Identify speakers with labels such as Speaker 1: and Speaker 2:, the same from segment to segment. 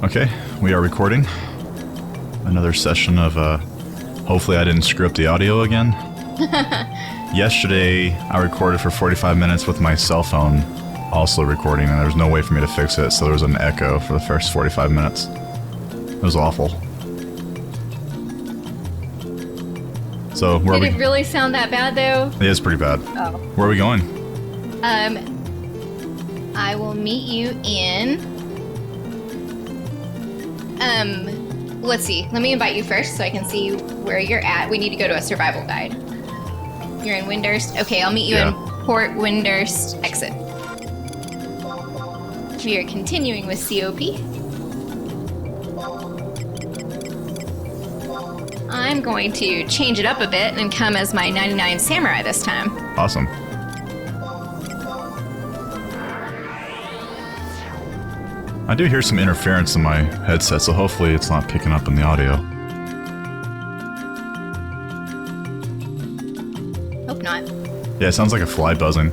Speaker 1: Okay, we are recording. Another session of, hopefully I didn't screw up the audio again. Yesterday, I recorded for 45 minutes with my cell phone also recording, and there was no way for me to fix it, so there was an echo for the first 45 minutes. It was awful. So, where
Speaker 2: Did it really sound that bad, though?
Speaker 1: It is pretty bad.
Speaker 2: Oh.
Speaker 1: Where are we going?
Speaker 2: I will meet you in... let's see. Let me invite you first so I can see where you're at. We need to go to a survival guide. You're in Windurst? Okay, I'll meet you in Port Windurst exit. We are continuing with COP. I'm going to change it up a bit and come as my 99 Samurai this time.
Speaker 1: Awesome. I do hear some interference in my headset, so hopefully it's not picking up in the audio.
Speaker 2: Hope not.
Speaker 1: Yeah, it sounds like a fly buzzing.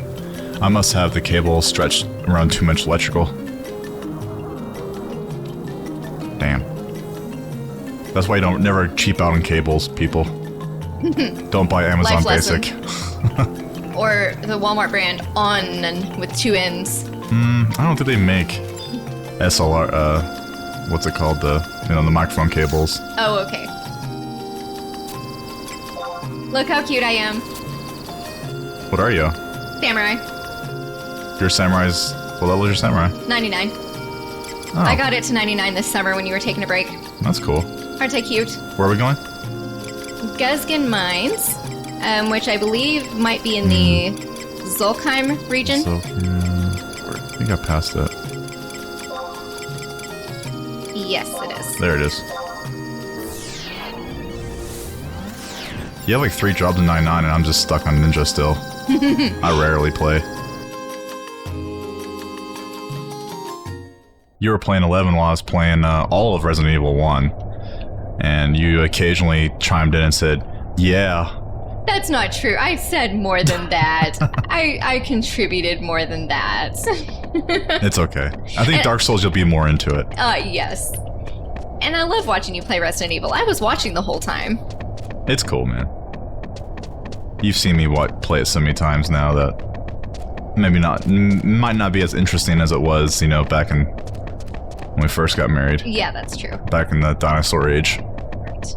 Speaker 1: I must have the cable stretched around too much electrical. Damn. That's why you don't never cheap out on cables, people. Don't buy Amazon Basic.
Speaker 2: Or the Walmart brand On with 2 N's.
Speaker 1: I don't think they make SLR, what's it called? The microphone cables.
Speaker 2: Oh, okay. Look how cute I am.
Speaker 1: What are you?
Speaker 2: Samurai.
Speaker 1: Your Samurai's... What level is your Samurai?
Speaker 2: 99.
Speaker 1: Oh,
Speaker 2: I got it to 99 this summer when you were taking a break.
Speaker 1: that's cool.
Speaker 2: Aren't I cute?
Speaker 1: Where are we going?
Speaker 2: Guzgan Mines, which I believe might be in the Zolkheim region.
Speaker 1: So, I think I passed it.
Speaker 2: Yes, it is.
Speaker 1: There it is. You have like 3 jobs in 99 and I'm just stuck on Ninja still. I rarely play. You were playing 11 while I was playing all of Resident Evil 1. And you occasionally chimed in and said, yeah.
Speaker 2: That's not true. I said more than that. I contributed more than that.
Speaker 1: It's okay. I think Dark Souls you'll be more into it.
Speaker 2: Yes. And I love watching you play Resident Evil. I was watching the whole time.
Speaker 1: It's cool, man. You've seen me play it so many times now that maybe might not be as interesting as it was, back in when we first got married.
Speaker 2: Yeah, that's true.
Speaker 1: Back in the dinosaur age.
Speaker 2: Right.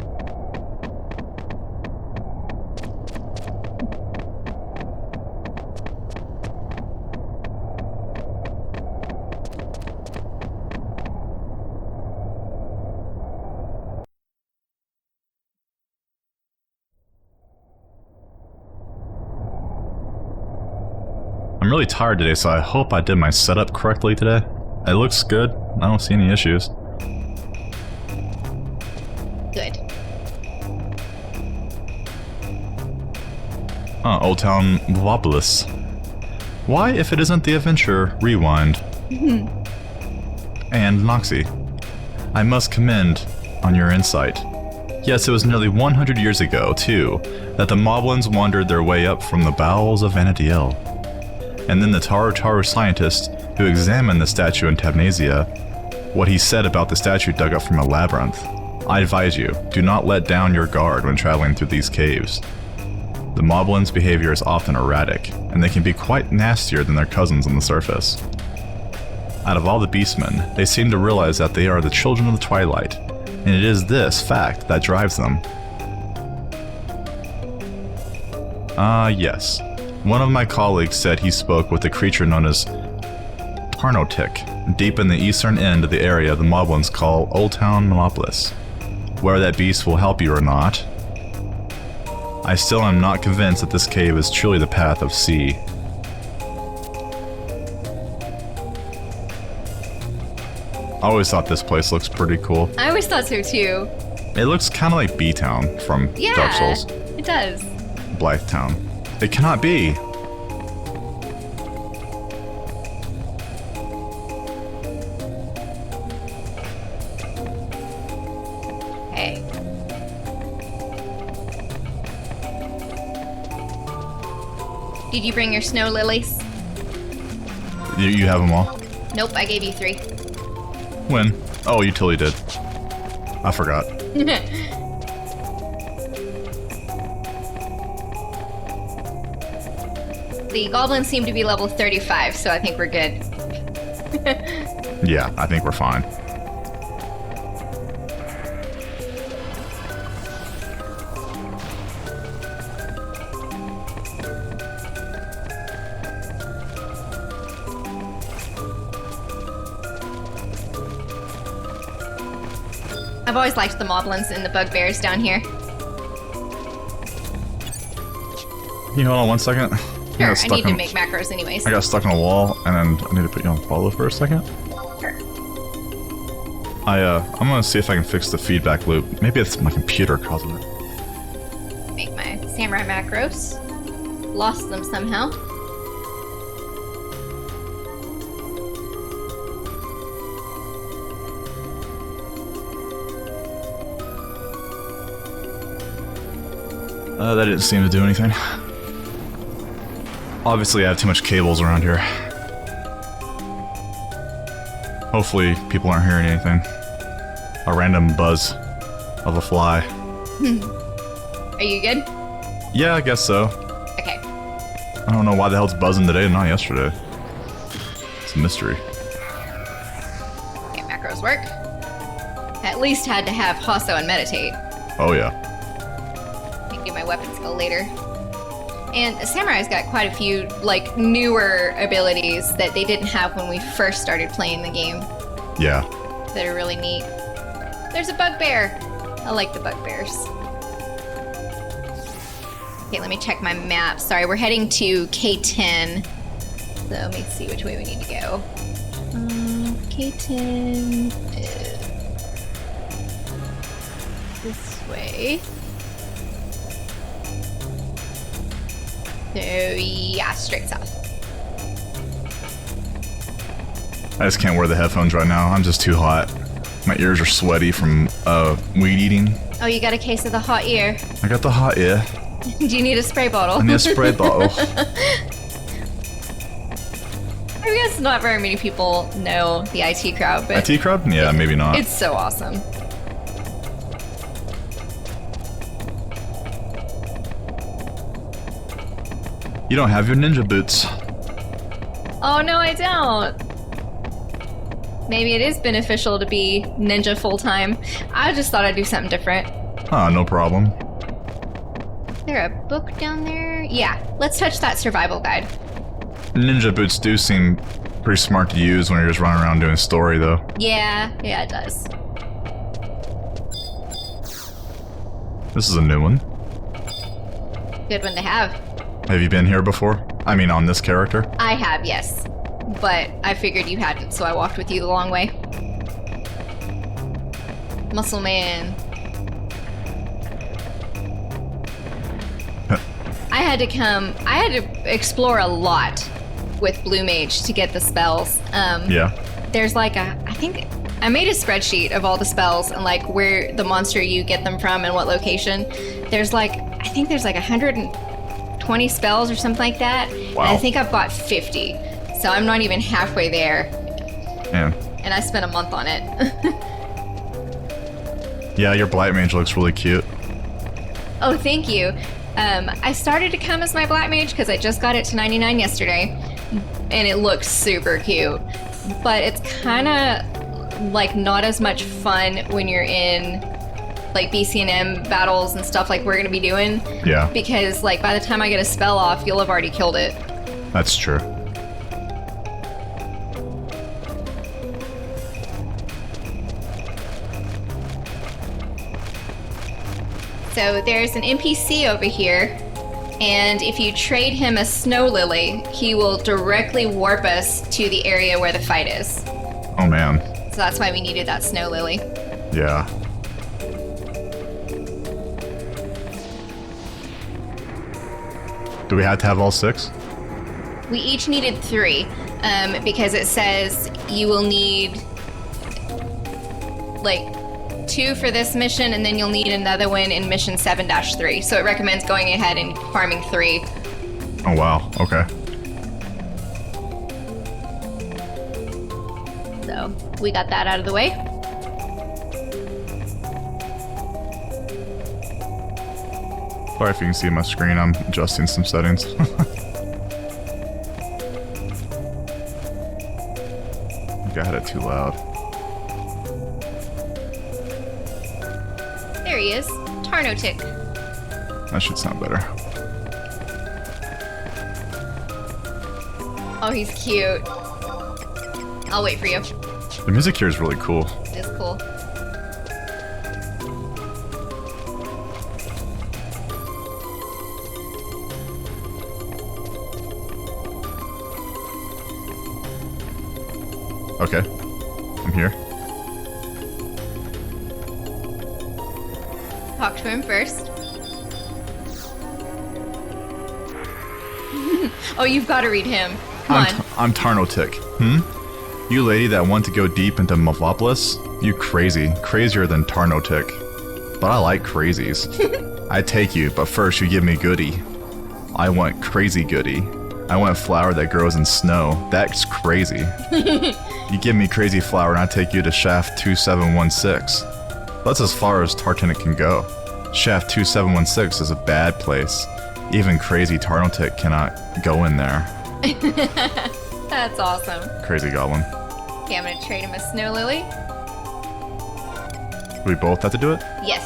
Speaker 1: I'm really tired today, so I hope I did my setup correctly today. It looks good. I don't see any issues.
Speaker 2: Good.
Speaker 1: Old Town Metropolis. Why, if it isn't the adventure, Rewind. And Noxie. I must commend on your insight. Yes, it was nearly 100 years ago, too, that the Moblins wandered their way up from the bowels of Vanadiel. And then the Taru scientist who examined the statue in Tabnasia, what he said about the statue dug up from a labyrinth. I advise you, do not let down your guard when traveling through these caves. The Moblins' behavior is often erratic, and they can be quite nastier than their cousins on the surface. Out of all the beastmen, they seem to realize that they are the children of the Twilight, and it is this fact that drives them. Yes. One of my colleagues said he spoke with a creature known as Tarnotic, deep in the eastern end of the area the Moblins call Old Town Metropolis. Whether that beast will help you or not, I still am not convinced that this cave is truly the path of sea. I always thought this place looks pretty cool.
Speaker 2: I always thought so too.
Speaker 1: It looks kind of like B-Town from Dark Souls.
Speaker 2: It does.
Speaker 1: Blythetown. It cannot be.
Speaker 2: Hey. Did you bring your snow lilies?
Speaker 1: You have them all?
Speaker 2: Nope, I gave you 3.
Speaker 1: When? Oh, you totally did. I forgot.
Speaker 2: The goblins seem to be level 35, so I think we're good.
Speaker 1: Yeah, I think we're fine.
Speaker 2: I've always liked the moblins and the bugbears down here.
Speaker 1: Can you hold on one second?
Speaker 2: Sure, I need to make macros anyways.
Speaker 1: I got stuck on a wall, and then I need to put you on follow for a second.
Speaker 2: Sure.
Speaker 1: I'm gonna see if I can fix the feedback loop. Maybe it's my computer causing it.
Speaker 2: Make my samurai macros. Lost them somehow.
Speaker 1: That didn't seem to do anything. Obviously, I have too much cables around here. Hopefully, people aren't hearing anything. A random buzz of a fly.
Speaker 2: Are you good?
Speaker 1: Yeah, I guess so.
Speaker 2: Okay.
Speaker 1: I don't know why the hell it's buzzing today and not yesterday. It's a mystery.
Speaker 2: Okay, macros work. At least had to have Hasso and Meditate.
Speaker 1: Oh, yeah.
Speaker 2: I can do my weapon skill later. And Samurai's got quite a few, like, newer abilities that they didn't have when we first started playing the game.
Speaker 1: Yeah.
Speaker 2: That are really neat. There's a bugbear. I like the bugbears. Okay, let me check my map. Sorry, we're heading to K10. So let me see which way we need to go. K10 is this way. So yeah, straight south.
Speaker 1: I just can't wear the headphones right now. I'm just too hot. My ears are sweaty from weed eating. Oh,
Speaker 2: you got a case of the hot ear.
Speaker 1: I got the hot ear.
Speaker 2: Do you need a spray bottle?
Speaker 1: I need a spray bottle.
Speaker 2: I guess not very many people know the IT crowd, but
Speaker 1: IT crowd? Yeah, maybe not.
Speaker 2: It's so awesome.
Speaker 1: You don't have your ninja boots.
Speaker 2: Oh no, I don't. Maybe it is beneficial to be ninja full-time. I just thought I'd do something different.
Speaker 1: Ah, no problem.
Speaker 2: Is there a book down there? Yeah, let's touch that survival guide.
Speaker 1: Ninja boots do seem pretty smart to use when you're just running around doing story, though.
Speaker 2: Yeah, it does.
Speaker 1: This is a new one.
Speaker 2: Good one to have.
Speaker 1: Have you been here before? I mean, on this character?
Speaker 2: I have, yes. But I figured you hadn't, so I walked with you the long way. Muscle man. I had to explore a lot with Blue Mage to get the spells.
Speaker 1: Yeah.
Speaker 2: There's like I think I made a spreadsheet of all the spells and like where the monster you get them from and what location. I think there's like 120 spells or something like that.
Speaker 1: Wow.
Speaker 2: And I think I've got 50. So I'm not even halfway there.
Speaker 1: Man.
Speaker 2: And I spent a month on it.
Speaker 1: Yeah, your Blight Mage looks really cute.
Speaker 2: Oh, thank you. I started to come as my Black Mage because I just got it to 99 yesterday. And it looks super cute. But it's kind of like not as much fun when you're in like BCNM battles and stuff like we're going to be doing.
Speaker 1: Yeah.
Speaker 2: Because like by the time I get a spell off, you'll have already killed it.
Speaker 1: That's true.
Speaker 2: So there's an NPC over here, and if you trade him a snow lily, he will directly warp us to the area where the fight is.
Speaker 1: Oh man.
Speaker 2: So that's why we needed that snow lily.
Speaker 1: Yeah. Do we have to have all 6?
Speaker 2: We each needed 3, because it says you will need like 2 for this mission, and then you'll need another one in mission 7-3. So it recommends going ahead and farming 3.
Speaker 1: Oh wow, okay.
Speaker 2: So We got that out of the way.
Speaker 1: Sorry if you can see my screen, I'm adjusting some settings. I think I had it too loud.
Speaker 2: There he is. Tarnotic.
Speaker 1: That should sound better.
Speaker 2: Oh, he's cute. I'll wait for you.
Speaker 1: The music here is really cool.
Speaker 2: It is cool.
Speaker 1: Okay, I'm here.
Speaker 2: Talk to him first. Oh, you've got to read him. Come on.
Speaker 1: I'm Tarnotic. You lady that want to go deep into Mavoplis? You crazy. Crazier than Tarnotic. But I like crazies. I take you, but first you give me goody. I want crazy goody. I want flower that grows in snow. That's crazy. You give me crazy flower and I take you to shaft 2716. That's as far as Tartanic can go. Shaft 2716 is a bad place. Even crazy Tarnotic cannot go in there.
Speaker 2: That's awesome.
Speaker 1: Crazy goblin.
Speaker 2: Okay, I'm gonna trade him a snow lily.
Speaker 1: We both have to do it?
Speaker 2: Yes.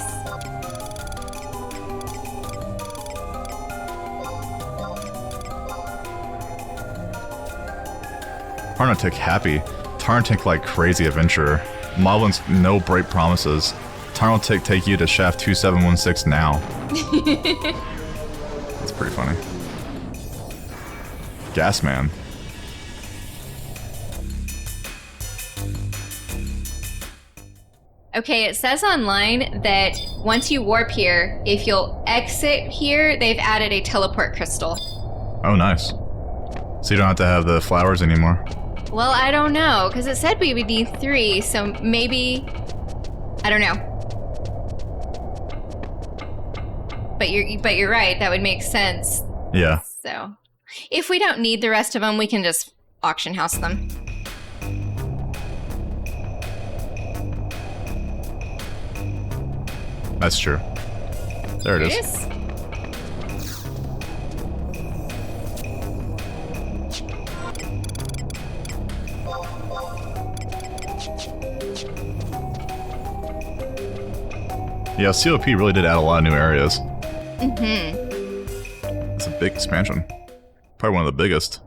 Speaker 1: Tarnotic happy. Tarnotic like crazy adventurer. Moblins no break promises. Tarnotic take you to shaft 2716 now. That's pretty funny. Gas man.
Speaker 2: Okay, it says online that once you warp here, if you'll exit here, they've added a teleport crystal.
Speaker 1: Oh, nice. So you don't have to have the flowers anymore.
Speaker 2: Well, I don't know, because it said we would need 3, so maybe... I don't know. But you're right, that would make sense.
Speaker 1: Yeah.
Speaker 2: So, if we don't need the rest of them, we can just auction house them.
Speaker 1: That's true. There it is. Yeah, COP really did add a lot of new areas. It's a big expansion. Probably one of the biggest.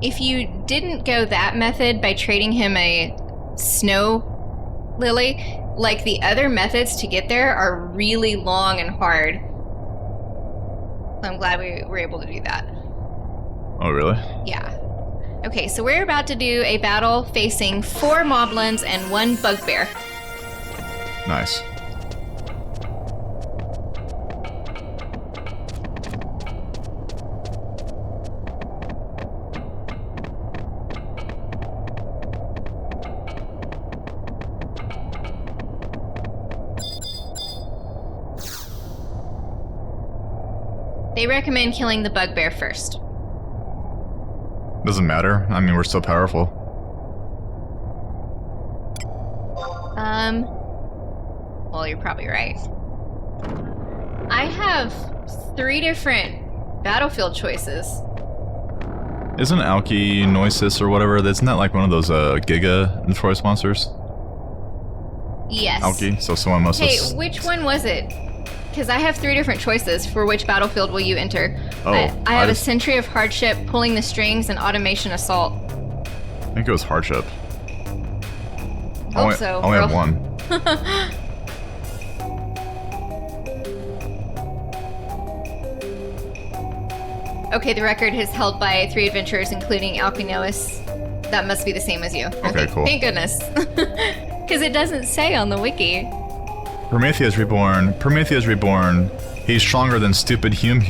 Speaker 2: If you didn't go that method by trading him a snow lily, like the other methods to get there are really long and hard. So I'm glad we were able to do that.
Speaker 1: Oh, really?
Speaker 2: Yeah. Okay, so we're about to do a battle facing 4 moblins and 1 bugbear.
Speaker 1: Nice.
Speaker 2: They recommend killing the bugbear first.
Speaker 1: Doesn't matter. I mean, we're still powerful.
Speaker 2: Well, you're probably right. I have 3 different battlefield choices.
Speaker 1: Isn't Alki Noisis or whatever, isn't that like one of those Giga Notorious monsters?
Speaker 2: Yes.
Speaker 1: Alki? So someone must have...
Speaker 2: Hey, which one was it? Because I have 3 different choices for which battlefield will you enter.
Speaker 1: Oh,
Speaker 2: I have a Sentry of Hardship, Pulling the Strings, and Automation Assault.
Speaker 1: I think it was Hardship.
Speaker 2: Hope so.
Speaker 1: Only have one.
Speaker 2: Okay, the record is held by 3 adventurers, including Alpinois. That must be the same as you.
Speaker 1: Okay, cool.
Speaker 2: Thank goodness. Because it doesn't say on the wiki.
Speaker 1: Prometheus Reborn. Prometheus Reborn. He's stronger than stupid Hume.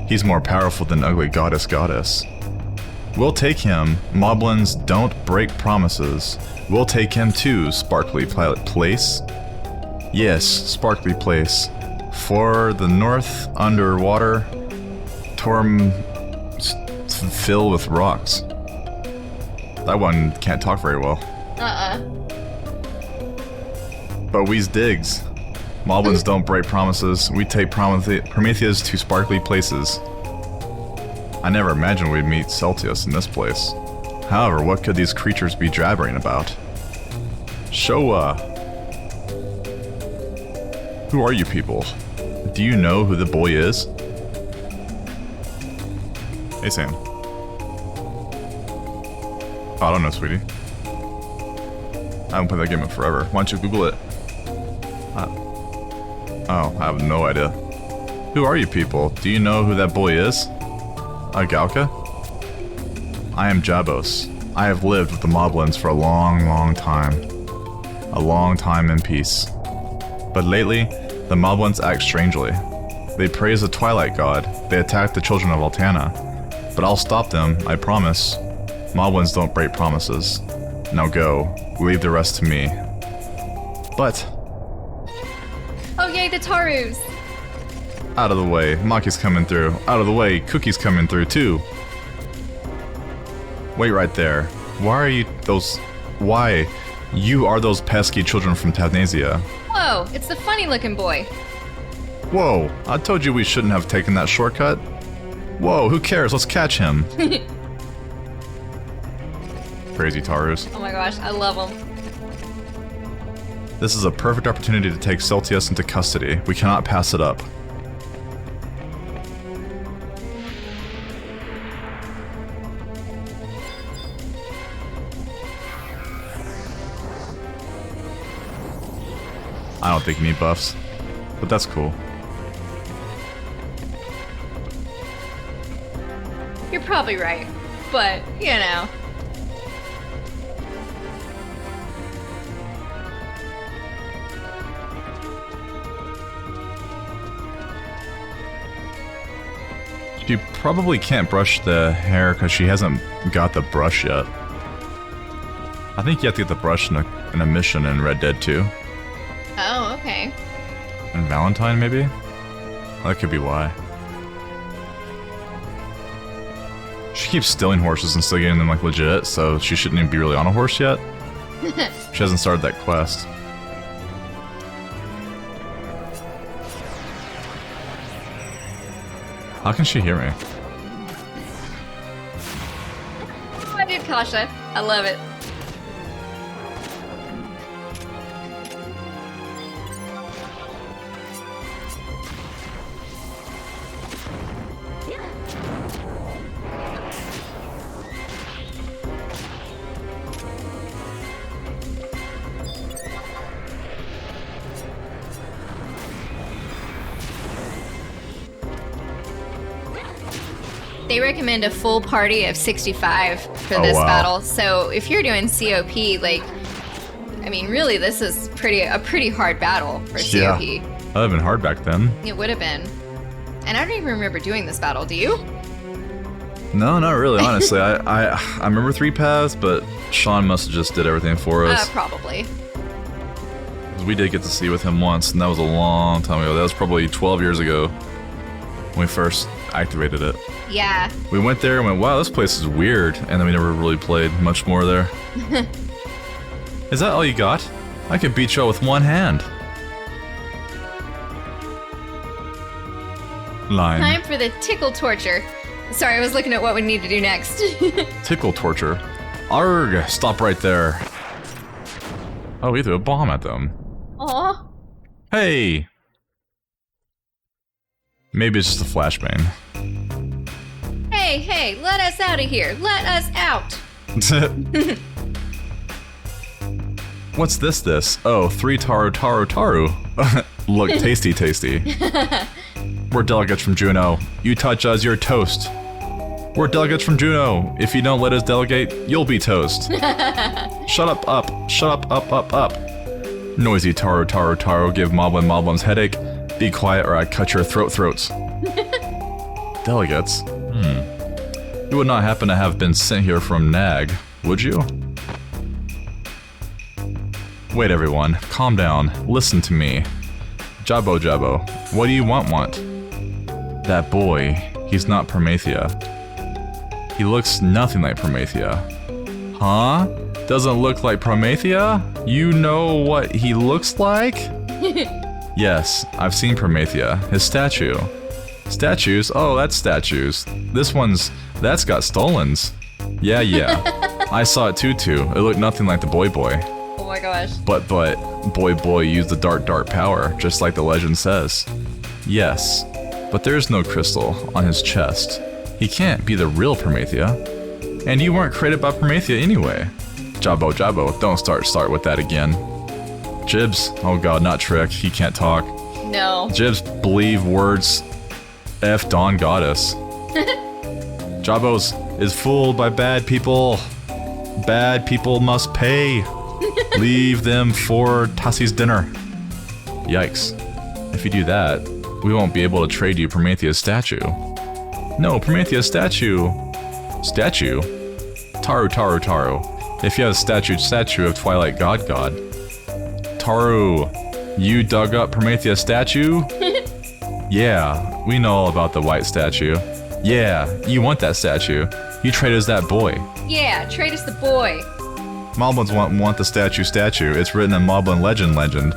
Speaker 1: He's more powerful than ugly Goddess. We'll take him. Moblins don't break promises. We'll take him to Sparkly Place. Yes, Sparkly Place. For the north, underwater, Torm filled with rocks. That one can't talk very well. But we's digs. Moblins don't break promises. We take Prometheus to sparkly places. I never imagined we'd meet Celtius in this place. However, what could these creatures be jabbering about? Showa. Who are you people? Do you know who the boy is? Hey, Sam. Oh, I don't know, sweetie. I haven't played that game in forever. Why don't you Google it? Oh, I have no idea. Who are you people? Do you know who that boy is? Galka? I am Jabos. I have lived with the Moblins for a long, long time. A long time in peace. But lately, the Moblins act strangely. They praise the Twilight God. They attack the children of Altana. But I'll stop them, I promise. Moblins don't break promises. Now go. Leave the rest to me. But...
Speaker 2: Oh yay, the Tarus!
Speaker 1: Out of the way. Maki's coming through. Out of the way. Cookie's coming through too. Wait right there. Why are you those... Why? You are those pesky children from Tavnasia.
Speaker 2: Whoa, it's the funny looking boy.
Speaker 1: Whoa, I told you we shouldn't have taken that shortcut. Whoa, who cares? Let's catch him. Crazy Tarus.
Speaker 2: Oh my gosh, I love him.
Speaker 1: This is a perfect opportunity to take Celtius into custody. We cannot pass it up. I don't think you need buffs, but that's cool.
Speaker 2: You're probably right, but, you know.
Speaker 1: She probably can't brush the hair because she hasn't got the brush yet. I think you have to get the brush in a mission in Red Dead 2.
Speaker 2: Oh, okay.
Speaker 1: And Valentine, maybe? That could be why. She keeps stealing horses and still getting them, like, legit, so she shouldn't even be really on a horse yet. She hasn't started that quest. How can she hear me?
Speaker 2: Oh, I did Kasha. I love it. They recommend a full party of 65 for this battle. So if you're doing COP, like, I mean, really, this is a pretty hard battle for COP.
Speaker 1: Yeah, that would have been hard back then.
Speaker 2: It would have been. And I don't even remember doing this battle. Do you?
Speaker 1: No, not really, honestly. I remember 3 paths, but Sean must have just did everything for us.
Speaker 2: Probably.
Speaker 1: We did get to see with him once, and that was a long time ago. That was probably 12 years ago when we first activated it.
Speaker 2: Yeah.
Speaker 1: We went there and went, wow, this place is weird, and then we never really played much more there. Is that all you got? I could beat you with one hand. Line.
Speaker 2: Time for the tickle torture. Sorry, I was looking at what we need to do next.
Speaker 1: Tickle torture. Arg! Stop right there. Oh, we threw a bomb at them.
Speaker 2: Aw.
Speaker 1: Hey! Maybe it's just a flashbang.
Speaker 2: Hey, let us out of here. Let us out.
Speaker 1: What's this? Oh, 3 taru. Look, tasty. We're delegates from Juno. You touch us, you're toast. We're delegates from Juno. If you don't let us delegate, you'll be toast. Shut up. Noisy taru. Give Moblins headache. Be quiet or I cut your throats. Delegates? You would not happen to have been sent here from Nag, would you? Wait, everyone. Calm down. Listen to me. Jabbo Jabbo, what do you want? That boy, he's not Promethea. He looks nothing like Promethea. Huh? Doesn't look like Promethea? You know what he looks like? Yes, I've seen Promethea, his statue. Statues? Oh, that's statues. That's got stolens. Yeah. I saw it too. It looked nothing like the boy.
Speaker 2: Oh my gosh.
Speaker 1: But boy used the dark power, just like the legend says. Yes, but there's no crystal on his chest. He can't be the real Promethea. And you weren't created by Promethea anyway. Jabbo, don't start with that again. Jibs, oh god, not Trick, he can't talk.
Speaker 2: No.
Speaker 1: Jibs believe words F Dawn Goddess. Jabos is fooled by bad people. Bad people must pay. Leave them for Tassie's dinner. Yikes. If you do that, we won't be able to trade you Promethea's statue. No, Promethea's statue. Statue? Taru. If you have a statue of Twilight God. Taru, you dug up Promethea's statue? Yeah, we know all about the white statue. Yeah, you want that statue. You trade us that boy.
Speaker 2: Yeah, trade us the boy.
Speaker 1: Moblins want the statue. It's written in Moblin legend.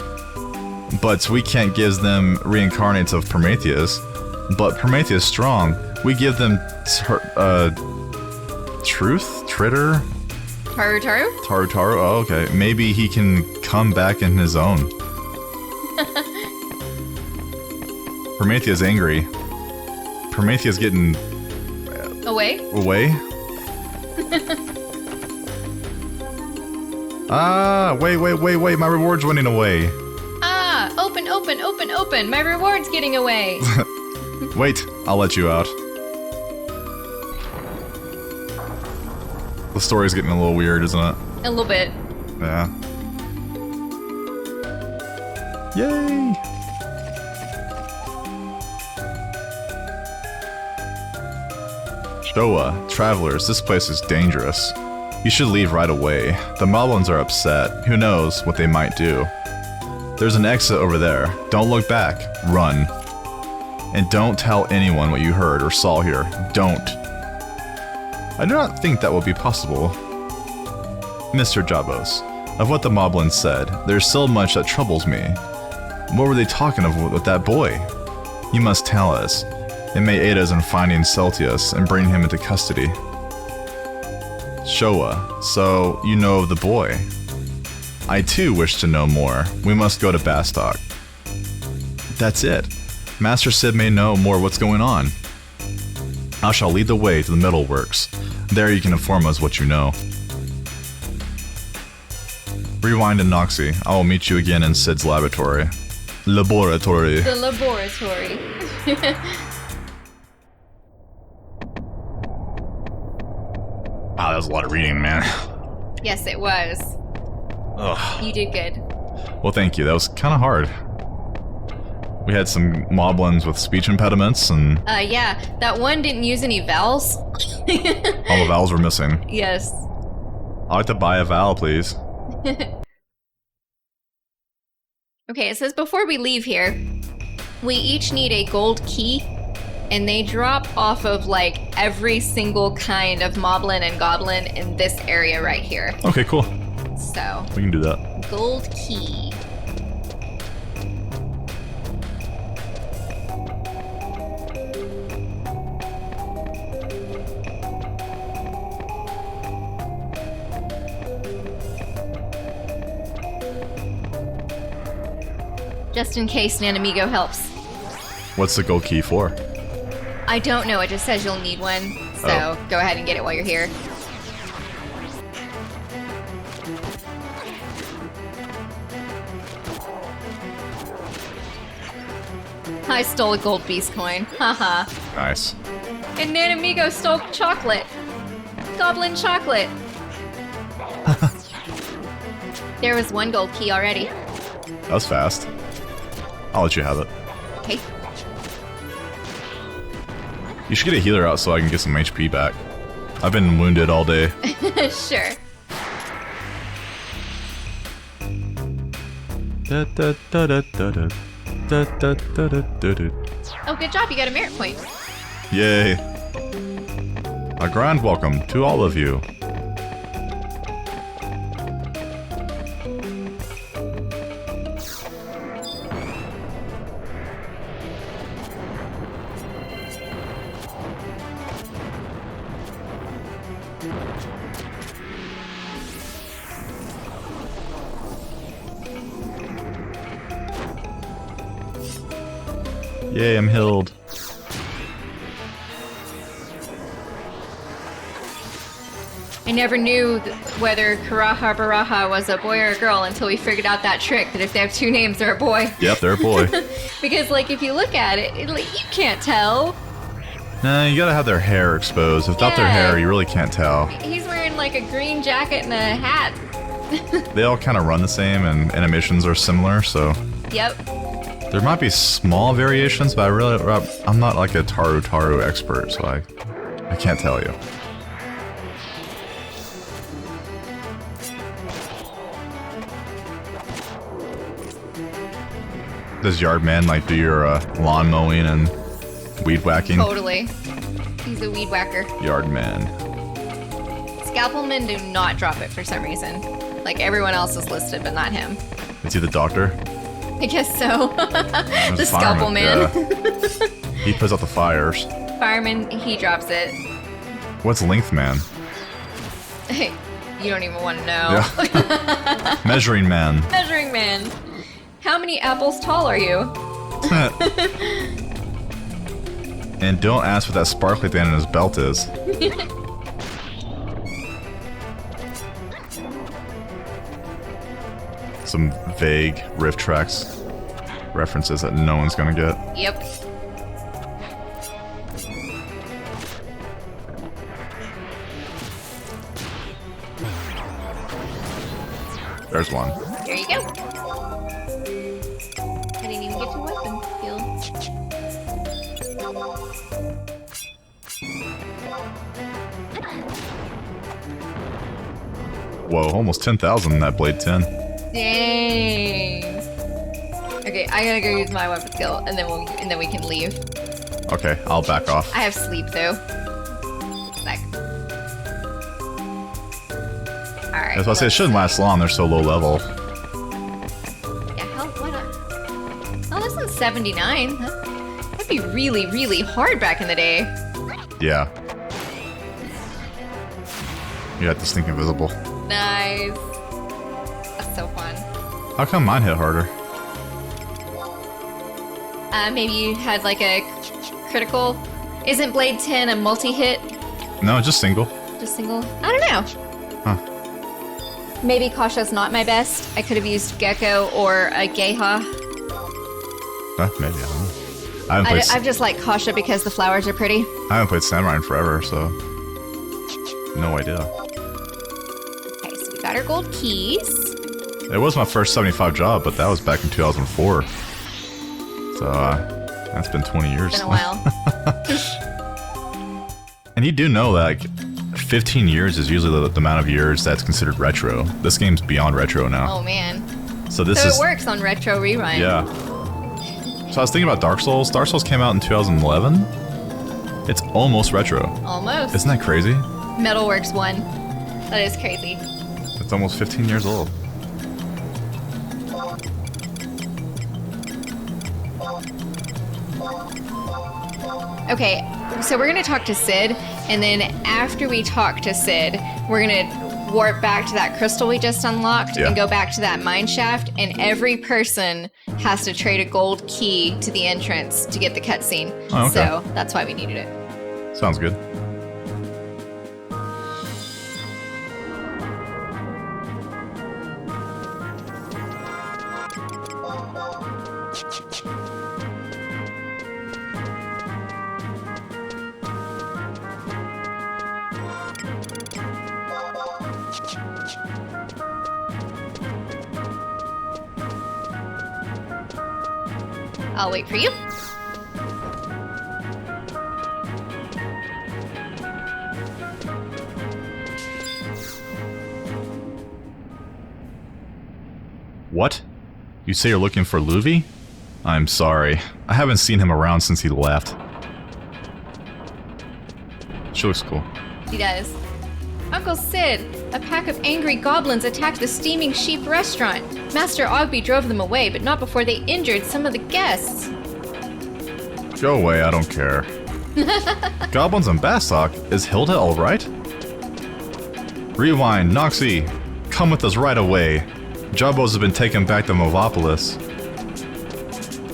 Speaker 1: But we can't give them reincarnates of Prometheus. But Prometheus strong. We give them truth? Tritter? Taru? Oh, okay. Maybe he can come back in his own. Prometheus angry. Prometheus getting...
Speaker 2: Away?
Speaker 1: Wait. My reward's running away.
Speaker 2: Open. My reward's getting away.
Speaker 1: Wait, I'll let you out. The story's getting a little weird, isn't it?
Speaker 2: A little bit.
Speaker 1: Yeah. Yay! Showa, travelers, this place is dangerous. You should leave right away. The Moblins are upset. Who knows what they might do. There's an exit over there. Don't look back. Run. And don't tell anyone what you heard or saw here. Don't. I do not think that will be possible. Mr. Jabos, of what the Moblins said, there's so much that troubles me. What were they talking of with that boy? You must tell us. It may aid us in finding Celtius and bring him into custody. Showa, so you know of the boy. I too wish to know more. We must go to Bastok. That's it. Master Sid may know more what's going on. I shall lead the way to the Middle Works. There you can inform us what you know. Rewind and Noxie. I will meet you again in Sid's laboratory. Laboratory.
Speaker 2: The laboratory.
Speaker 1: Wow, that was a lot of reading, man.
Speaker 2: Yes, it was.
Speaker 1: Ugh.
Speaker 2: You did good.
Speaker 1: Well, thank you. That was kind of hard. We had some Moblins with speech impediments, and...
Speaker 2: yeah. That one didn't use any vowels.
Speaker 1: all the vowels were missing.
Speaker 2: Yes.
Speaker 1: I'd like to buy a vowel, please.
Speaker 2: Okay, it says before we leave here, we each need a gold key, and they drop off of, like, every single kind of Moblin and Goblin in this area right here.
Speaker 1: Okay, cool.
Speaker 2: So...
Speaker 1: we can do that.
Speaker 2: Gold key. Just in case Nanamigo helps.
Speaker 1: What's the gold key for?
Speaker 2: I don't know, it just says you'll need one, so go ahead and get it while you're here. I stole a gold beast coin, haha.
Speaker 1: Nice.
Speaker 2: And Nanamigo stole chocolate. Goblin chocolate. There was one gold key already.
Speaker 1: That was fast. I'll let you have it.
Speaker 2: Okay.
Speaker 1: You should get a healer out so I can get some HP back. I've been wounded all day.
Speaker 2: Sure.
Speaker 1: Da, da, da, da, da, da.
Speaker 2: Oh, good job. You got a merit point.
Speaker 1: Yay. A grand welcome to all of you. Yay, I'm healed.
Speaker 2: I never knew whether Karaha Baraha was a boy or a girl until we figured out that trick that if they have two names, they're a boy.
Speaker 1: Yep, they're a boy.
Speaker 2: Because, like, if you look at it, you can't tell.
Speaker 1: Nah, you gotta have their hair exposed. Without their hair, you really can't tell.
Speaker 2: He's wearing, like, a green jacket and a hat.
Speaker 1: They all kind of run the same, and animations are similar, so...
Speaker 2: Yep.
Speaker 1: There might be small variations, but I'm not like a Taru expert, so I can't tell you. Does Yardman like do your lawn mowing and weed whacking?
Speaker 2: Totally. He's a weed whacker.
Speaker 1: Yardman.
Speaker 2: Scalpelmen do not drop it for some reason. Like, everyone else is listed, but not him.
Speaker 1: Is he the doctor?
Speaker 2: I guess so. The scalpel man.
Speaker 1: Yeah. He puts out the fires.
Speaker 2: Fireman, he drops it.
Speaker 1: What's length man?
Speaker 2: You don't even want to know.
Speaker 1: Yeah. Measuring man.
Speaker 2: Measuring man. How many apples tall are you?
Speaker 1: And don't ask what that sparkly thing in his belt is. Some vague riff tracks references that no one's gonna get.
Speaker 2: Yep.
Speaker 1: There's one.
Speaker 2: There you go. I didn't even get to weapon skill.
Speaker 1: Whoa, almost 10,000 in that Blade 10.
Speaker 2: Dang. Okay, I gotta go use my weapon skill, and then we can leave.
Speaker 1: Okay, I'll back off.
Speaker 2: I have sleep though. Like. Alright.
Speaker 1: As I say, it shouldn't last long, they're so low level.
Speaker 2: Yeah, hell, why not? Oh, this one's 79. That'd be really, really hard back in the day.
Speaker 1: Yeah. You got this thing invisible.
Speaker 2: Nice. That's so fun.
Speaker 1: How come mine hit harder?
Speaker 2: Maybe you had like a critical. Isn't Blade 10 a multi-hit?
Speaker 1: No, just single.
Speaker 2: Just single? I don't know.
Speaker 1: Huh.
Speaker 2: Maybe Kasha's not my best. I could have used Gecko or a Geha.
Speaker 1: Maybe, I don't know.
Speaker 2: I've just liked Kasha because the flowers are pretty.
Speaker 1: I haven't played Samurai in forever, so... No idea.
Speaker 2: Okay, so we got our gold keys.
Speaker 1: It was my first 75 job, but that was back in 2004. So, that's been 20 years.
Speaker 2: It's been a while.
Speaker 1: And you do know that, like, 15 years is usually the amount of years that's considered retro. This game's beyond retro now.
Speaker 2: Oh, man.
Speaker 1: So this
Speaker 2: So
Speaker 1: is...
Speaker 2: it works on Retro Rewind.
Speaker 1: Yeah. So I was thinking about Dark Souls. Dark Souls came out in 2011. It's almost retro.
Speaker 2: Almost.
Speaker 1: Isn't that crazy?
Speaker 2: Metalworks 1. That is crazy.
Speaker 1: It's almost 15 years old.
Speaker 2: Okay, so we're gonna talk to Sid, and then after we talk to Sid, we're gonna warp back to that crystal we just unlocked and go back to that mine shaft, and every person has to trade a gold key to the entrance to get the cutscene.
Speaker 1: Oh, okay.
Speaker 2: So that's why we needed it.
Speaker 1: Sounds good.
Speaker 2: I'll wait for you.
Speaker 1: What? You say you're looking for Luvi? I'm sorry. I haven't seen him around since he left. She looks cool.
Speaker 2: She does. Uncle Sid, a pack of angry goblins attacked the Steaming Sheep restaurant. Master Ogby drove them away, but not before they injured some of the guests.
Speaker 1: Go away, I don't care. Goblins and Bastok? Is Hilda alright? Rewind, Noxie! Come with us right away. Jabos has been taken back to Movopolis.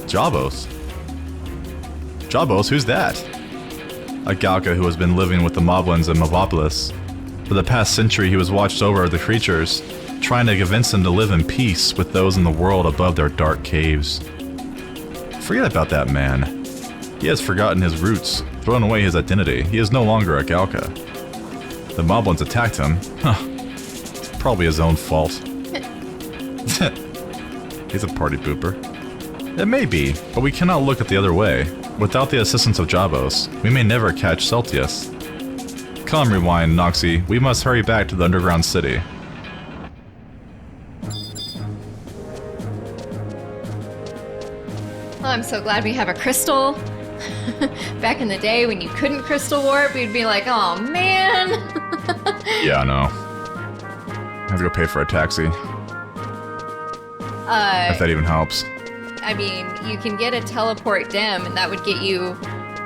Speaker 1: Jabos? Jabos? Who's that? A Galka who has been living with the Moblins in Movopolis. For the past century, he was watched over the creatures, trying to convince them to live in peace with those in the world above their dark caves. Forget about that man. He has forgotten his roots, thrown away his identity. He is no longer a Galka. The Moblins attacked him. Huh. It's probably his own fault. He's a party pooper. It may be, but we cannot look at the other way. Without the assistance of Jabos, we may never catch Celtius. Come, Rewind, Noxie. We must hurry back to the underground city.
Speaker 2: Oh, I'm so glad we have a crystal. Back in the day when you couldn't crystal warp, we'd be like, oh man.
Speaker 1: Yeah, I know. I have to go pay for a taxi. If that even helps.
Speaker 2: I mean, you can get a teleport dem, and that would get you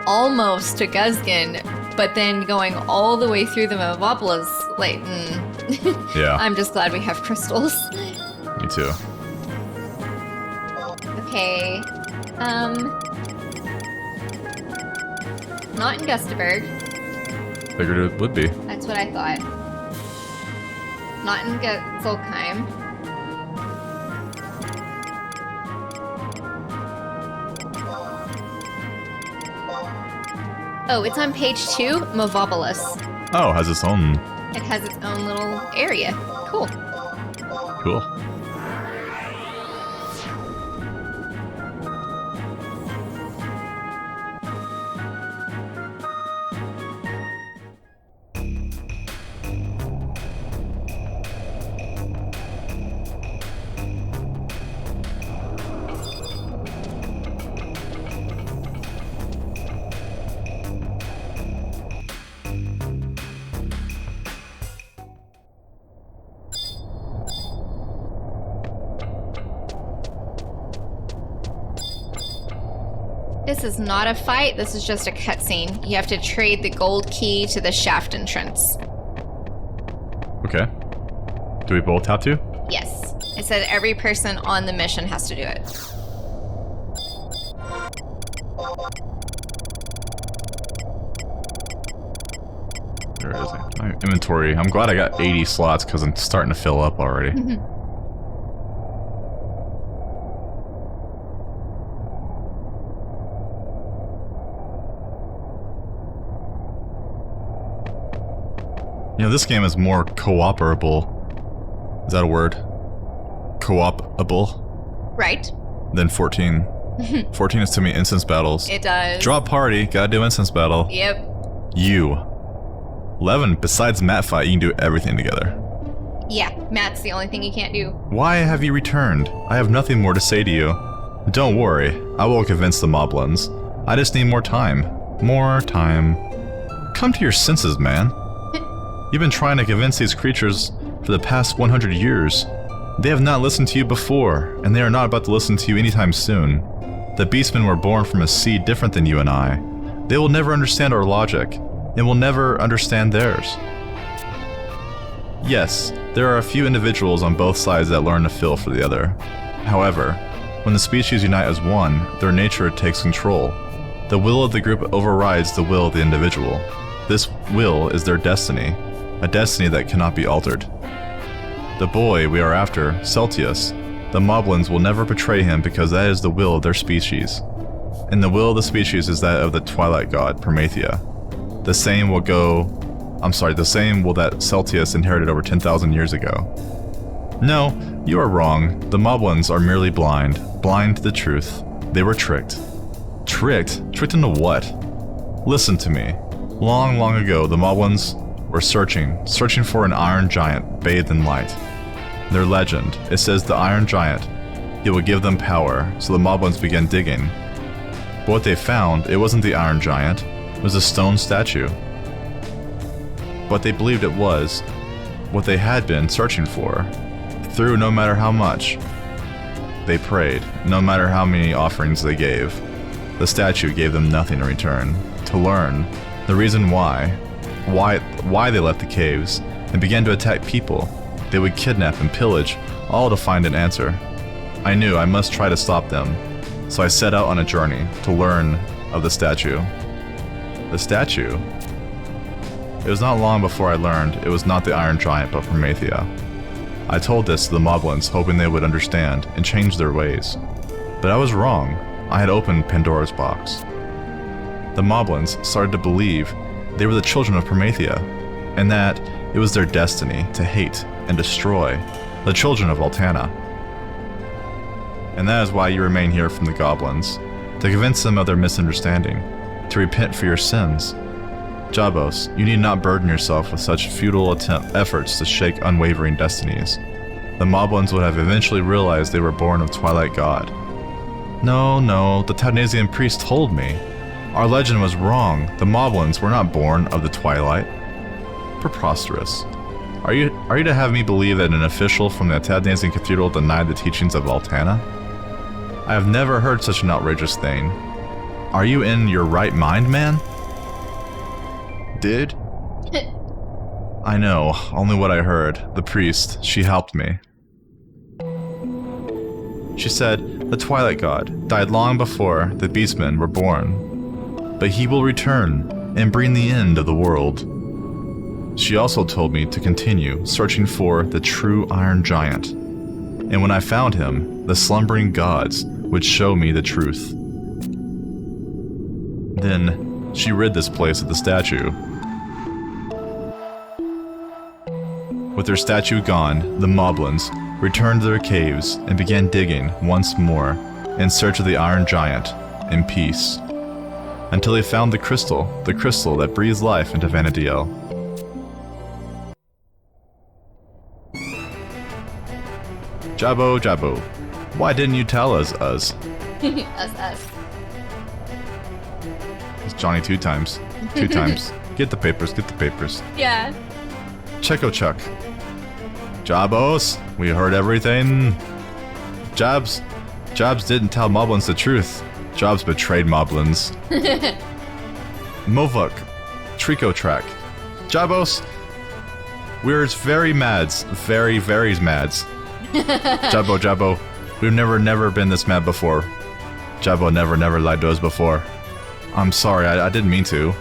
Speaker 2: almost to Guzgan, but then going all the way through the Movopolis, like,
Speaker 1: Yeah.
Speaker 2: I'm just glad we have crystals.
Speaker 1: Me too.
Speaker 2: Okay, not in Gustaberg.
Speaker 1: Figured it would be.
Speaker 2: That's what I thought. Not in Zulkheim. Oh, it's on page 2, Movopolis.
Speaker 1: Oh, has its own.
Speaker 2: It has its own little area. Cool.
Speaker 1: Cool.
Speaker 2: This is not a fight, this is just a cutscene. You have to trade the gold key to the shaft entrance.
Speaker 1: Okay. Do we both have to?
Speaker 2: Yes. It said every person on the mission has to do it.
Speaker 1: There it is. My inventory. I'm glad I got 80 slots because I'm starting to fill up already. You know, this game is more cooperable. Is that a word? Co-opable?
Speaker 2: Right.
Speaker 1: Than 14. 14 is to me instance battles.
Speaker 2: It does.
Speaker 1: Drop party, gotta do instance battle.
Speaker 2: Yep.
Speaker 1: You. 11, besides mat fight, you can do everything together.
Speaker 2: Yeah, Matt's the only thing you can't do.
Speaker 1: Why have you returned? I have nothing more to say to you. Don't worry, I will convince the Moblins. I just need more time. More time. Come to your senses, man. You've been trying to convince these creatures for the past 100 years. They have not listened to you before, and they are not about to listen to you anytime soon. The Beastmen were born from a seed different than you and I. They will never understand our logic, and will never understand theirs. Yes, there are a few individuals on both sides that learn to feel for the other. However, when the species unite as one, their nature takes control. The will of the group overrides the will of the individual. This will is their destiny, a destiny that cannot be altered. The boy we are after, Celtius, the Moblins will never betray him because that is the will of their species. And the will of the species is that of the Twilight God, Prometheia. The same will that Celtius inherited over 10,000 years ago. No, you are wrong. The Moblins are merely blind to the truth. They were tricked. Tricked? Tricked into what? Listen to me. Long, long ago, the Moblins were searching for an iron giant bathed in light. Their legend, it says the iron giant he would give them power, so the Moblins began digging. But what they found, it wasn't the Iron Giant, it was a stone statue. But they believed it was what they had been searching for. Through no matter how much they prayed, no matter how many offerings they gave, the statue gave them nothing in return. To learn the reason why they left the caves and began to attack people, they would kidnap and pillage, all to find an answer. I knew I must try to stop them, so I set out on a journey to learn of the statue. The statue? It was not long before I learned it was not the Iron Giant but Promethea. I told this to the Moblins, hoping they would understand and change their ways. But I was wrong. I had opened Pandora's box. The Moblins started to believe they were the children of Promethea, and that it was their destiny to hate and destroy the children of Altana. And that is why you remain here from the goblins, to convince them of their misunderstanding, to repent for your sins. Jabos, you need not burden yourself with such futile efforts to shake unwavering destinies. The Moblins would have eventually realized they were born of Twilight God. No, the Taunasian priest told me. Our legend was wrong. The Moblins were not born of the Twilight. Preposterous. Are you to have me believe that an official from the Taunasian Cathedral denied the teachings of Altana? I have never heard such an outrageous thing. Are you in your right mind, man? Did? I know, only what I heard. The priest, she helped me. She said, the Twilight God died long before the Beastmen were born, but he will return and bring the end of the world. She also told me to continue searching for the true Iron Giant, and when I found him, the slumbering gods would show me the truth. Then she rid this place of the statue. With their statue gone, the Moblins returned to their caves and began digging once more in search of the Iron Giant in peace, until they found the crystal that breathes life into Vanadiel. Jabo, why didn't you tell us?
Speaker 2: Us.
Speaker 1: It's Johnny two times. Get the papers.
Speaker 2: Yeah.
Speaker 1: Checo Chuck. Jabos, we heard everything. Jabs didn't tell Moblins the truth. Jabs betrayed Moblins. Movuk. Trico Track. Jabos, we're very mads. Very mads. Jabo, we've never been this mad before. Jabo never lied to us before. I'm sorry, I didn't mean to.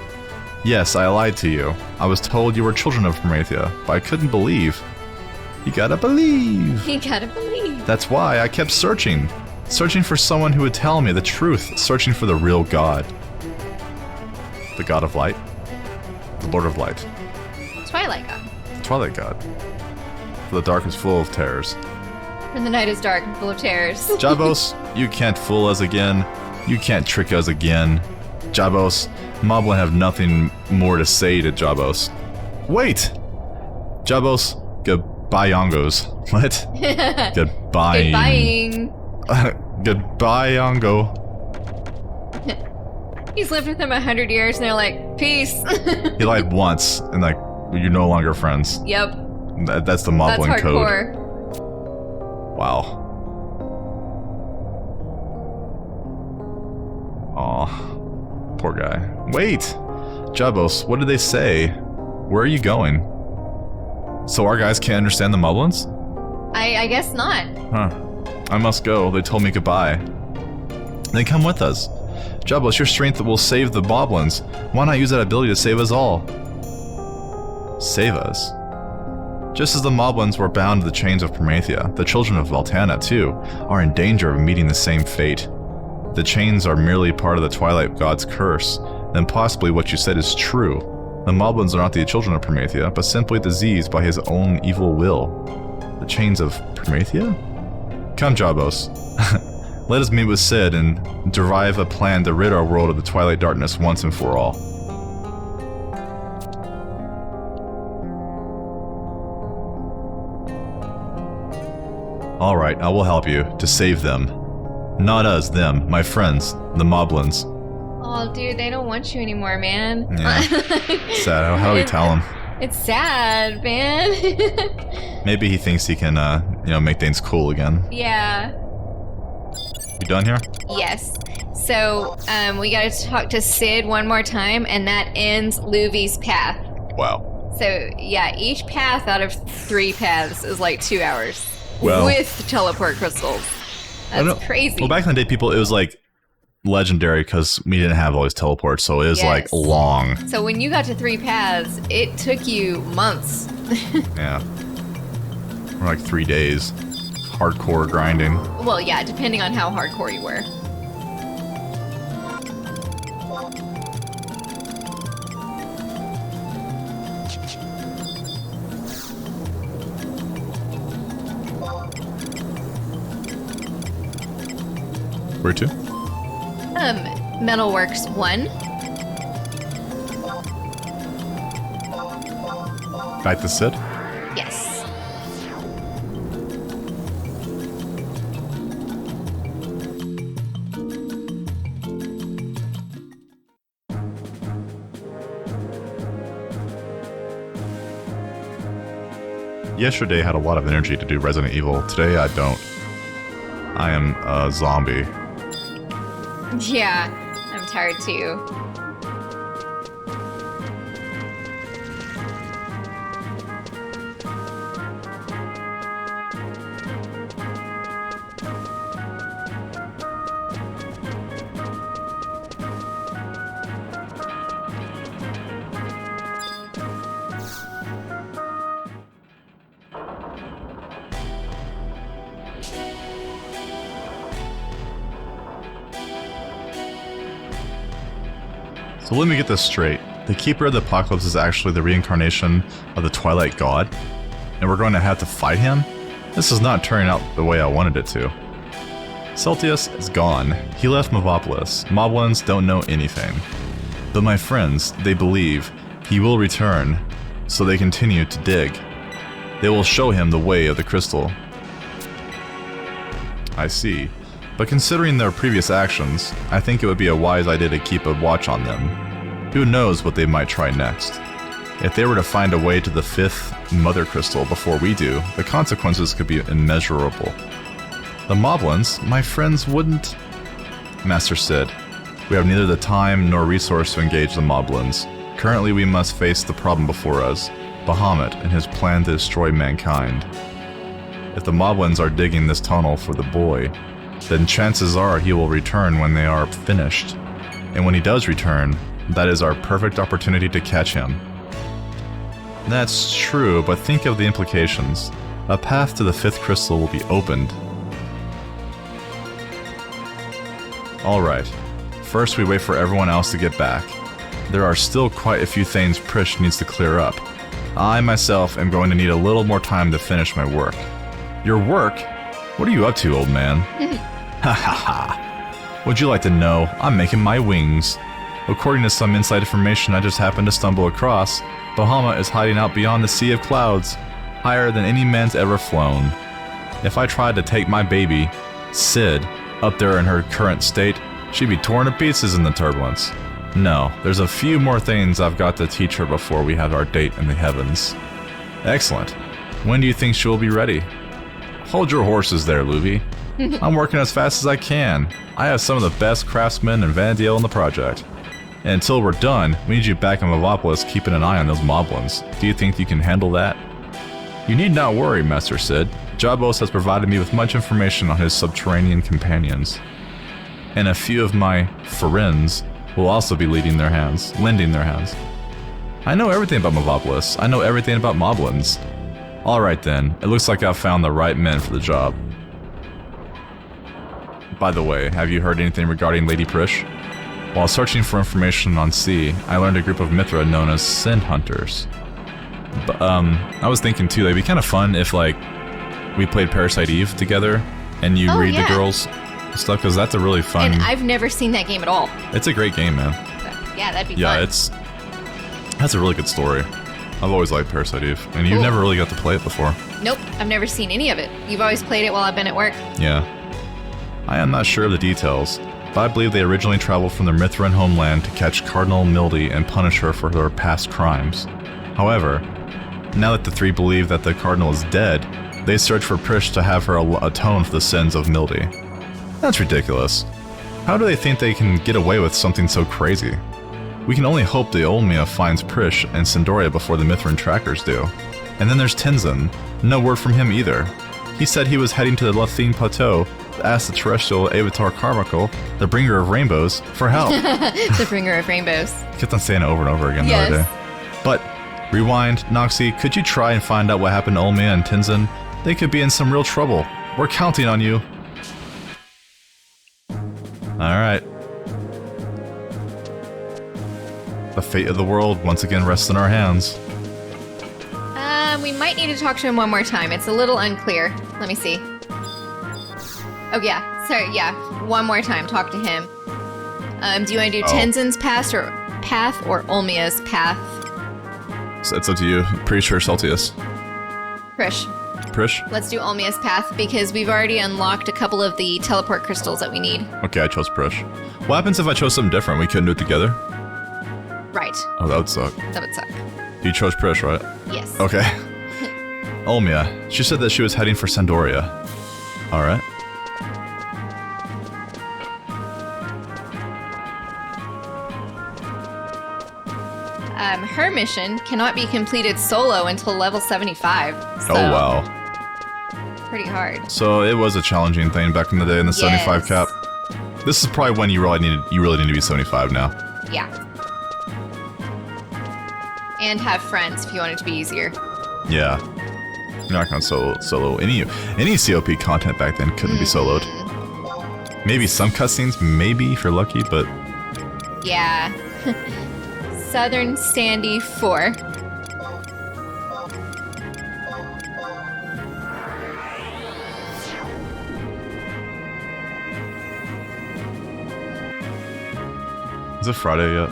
Speaker 1: Yes, I lied to you. I was told you were children of Promethea, but I couldn't believe. You gotta believe. That's why I kept searching for someone who would tell me the truth, searching for the real God. The God of Light? The Lord of Light.
Speaker 2: Twilight God.
Speaker 1: The Twilight God. For the dark is full of terrors.
Speaker 2: When the night is dark and full of terrors.
Speaker 1: Jabos, you can't fool us again. You can't trick us again. Jabos, Moblin have nothing more to say to Jabos. Wait! Jabos, goodbye, Yongos. What? Goodbye. Goodbye, Yongo.
Speaker 2: He's lived with them 100 years and they're like, peace.
Speaker 1: He lied once, and like, you're no longer friends.
Speaker 2: Yep.
Speaker 1: That's the Moblin
Speaker 2: That's
Speaker 1: code.
Speaker 2: hardcore.
Speaker 1: Wow. Aw. Poor guy. Wait! Jabos, what did they say? Where are you going? So our guys can't understand the Moblins?
Speaker 2: I guess not.
Speaker 1: Huh. I must go. They told me goodbye. Then come with us. Jabos, your strength will save the Moblins. Why not use that ability to save us all? Save us? Just as the Moblins were bound to the chains of Promethea, the children of Altana, too, are in danger of meeting the same fate. If the chains are merely part of the Twilight God's curse, then possibly what you said is true. The Moblins are not the children of Promethea, but simply diseased by his own evil will. The chains of Promethea? Come, Jabos. Let us meet with Sid and derive a plan to rid our world of the Twilight Darkness once and for all. Alright, I will help you to save them. Not us, them, my friends, the Moblins.
Speaker 2: Oh, dude, they don't want you anymore, man.
Speaker 1: Yeah. Sad. How do we tell him?
Speaker 2: It's sad, man.
Speaker 1: Maybe he thinks he can, make things cool again.
Speaker 2: Yeah.
Speaker 1: You done here?
Speaker 2: Yes. So, we gotta talk to Sid one more time, and that ends Luvy's path.
Speaker 1: Wow.
Speaker 2: So, yeah, each path out of 3 paths is like 2 hours.
Speaker 1: Well,
Speaker 2: with teleport crystals. That's crazy.
Speaker 1: Well, back in the day, it was like legendary because we didn't have all these teleports, so it was like long.
Speaker 2: So when you got to 3 paths, it took you months.
Speaker 1: Yeah. Or like 3 days. Hardcore grinding.
Speaker 2: Well, yeah, depending on how hardcore you were.
Speaker 1: Where to?
Speaker 2: Metalworks 1.
Speaker 1: Back to Sid?
Speaker 2: Yes.
Speaker 1: Yesterday I had a lot of energy to do Resident Evil. Today I don't. I am a zombie.
Speaker 2: Yeah, I'm tired too.
Speaker 1: So let me get this straight. The Keeper of the Apocalypse is actually the reincarnation of the Twilight God? And we're going to have to fight him? This is not turning out the way I wanted it to. Celtius is gone. He left Movopolis. Moblins don't know anything. But my friends, they believe he will return, so they continue to dig. They will show him the way of the crystal. I see. But considering their previous actions, I think it would be a wise idea to keep a watch on them. Who knows what they might try next? If they were to find a way to the 5th Mother Crystal before we do, the consequences could be immeasurable. The Moblins, my friends, wouldn't... Master Sid, we have neither the time nor resource to engage the Moblins. Currently we must face the problem before us, Bahamut and his plan to destroy mankind. If the Moblins are digging this tunnel for the boy, then chances are he will return when they are finished. And when he does return, that is our perfect opportunity to catch him. That's true, but think of the implications. A path to the 5th crystal will be opened. Alright, first we wait for everyone else to get back. There are still quite a few things Prish needs to clear up. I myself am going to need a little more time to finish my work. Your work? What are you up to, old man? Ha ha ha. Would you like to know? I'm making my wings. According to some inside information I just happened to stumble across, Bahamut is hiding out beyond the sea of clouds, higher than any man's ever flown. If I tried to take my baby, Sid, up there in her current state, she'd be torn to pieces in the turbulence. No, there's a few more things I've got to teach her before we have our date in the heavens. Excellent. When do you think she'll be ready? Hold your horses there, Luvy. I'm working as fast as I can. I have some of the best craftsmen in Vanadiel in the project. And until we're done, we need you back in Movopolis keeping an eye on those Moblins. Do you think you can handle that? You need not worry, Master Sid. Jabos has provided me with much information on his subterranean companions. And a few of my friends will also be lending their hands. I know everything about Movopolis. I know everything about Moblins. Alright then, it looks like I've found the right men for the job. By the way, have you heard anything regarding Lady Prish? While searching for information on sea, I learned a group of Mithra known as Sin Hunters. But, I was thinking too, it'd be kind of fun if, like, we played Parasite Eve together, and you read the girls' stuff, because that's a really fun...
Speaker 2: And I've never seen that game at all.
Speaker 1: It's a great game, man.
Speaker 2: So, yeah, that'd be fun.
Speaker 1: Yeah, that's a really good story. I've always liked Parasite Eve, and you've
Speaker 2: Cool.
Speaker 1: never really got to play it before.
Speaker 2: Nope, I've never seen any of it. You've always played it while I've been at work.
Speaker 1: Yeah. I am not sure of the details, but I believe they originally traveled from their Mithrin homeland to catch Cardinal Mildy and punish her for her past crimes. However, now that the three believe that the Cardinal is dead, they search for Prish to have her atone for the sins of Mildy. That's ridiculous. How do they think they can get away with something so crazy? We can only hope the Olmia finds Prish and Sindoria before the Mithrin trackers do. And then there's Tenzin. No word from him either. He said he was heading to the Lathine Plateau to ask the terrestrial Avatar Carmichael, the bringer of rainbows, for help.
Speaker 2: The bringer of rainbows.
Speaker 1: Kept on saying it over and over again the other day. But, rewind, Noxie, could you try and find out what happened to Olmia and Tenzin? They could be in some real trouble. We're counting on you. Alright. The fate of the world once again rests in our hands.
Speaker 2: We might need to talk to him one more time. It's a little unclear. Let me see. Oh, yeah. Sorry, yeah. One more time. Talk to him. Do you want to do Tenzin's path or Olmia's path?
Speaker 1: So it's up to you. Pretty sure Celtius.
Speaker 2: Prish. Let's do Olmia's path because we've already unlocked a couple of the teleport crystals that we need.
Speaker 1: Okay, I chose Prish. What happens if I chose something different? We couldn't do it together?
Speaker 2: Right.
Speaker 1: Oh, that would suck.
Speaker 2: That would suck.
Speaker 1: You chose Prish, right?
Speaker 2: Yes.
Speaker 1: Okay. Olmia. She said that she was heading for Sandoria. Alright.
Speaker 2: Her mission cannot be completed solo until level 75. So
Speaker 1: Oh, wow.
Speaker 2: pretty hard.
Speaker 1: So it was a challenging thing back in the day in the 75 cap. This is probably when you really need to be 75 now.
Speaker 2: Yeah. And have friends if you want it to be easier.
Speaker 1: Yeah. You're not gonna solo any COP content back then couldn't be soloed. Maybe some cutscenes, maybe if you're lucky, but
Speaker 2: Yeah. Southern Sandy 4.
Speaker 1: is it Friday yet?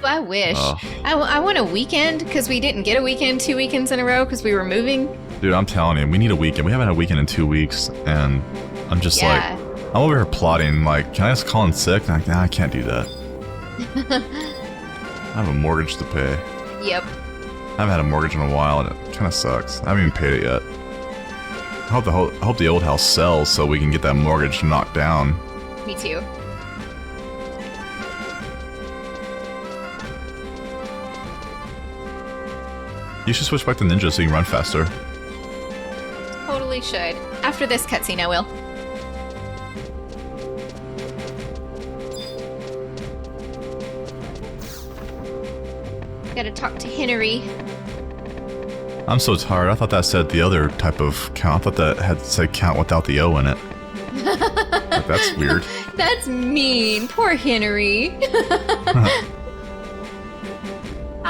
Speaker 2: I wish.
Speaker 1: Oh.
Speaker 2: I want a weekend because we didn't get a weekend 2 weekends in a row because we were moving.
Speaker 1: Dude, I'm telling you, we need a weekend. We haven't had a weekend in 2 weeks, and I'm just like, I'm over here plotting, like, can I just call in sick? And I'm like, nah, I can't do that. I have a mortgage to pay.
Speaker 2: Yep.
Speaker 1: I haven't had a mortgage in a while, and it kind of sucks. I haven't even paid it yet. I hope the old house sells so we can get that mortgage knocked down.
Speaker 2: Me too.
Speaker 1: You should switch back to ninja so you can run faster.
Speaker 2: Totally should. After this cutscene, I will. Gotta talk to Henry.
Speaker 1: I'm so tired. I thought that said the other type of count. I thought that had said count without the O in it. Like, that's weird.
Speaker 2: That's mean. Poor Henry.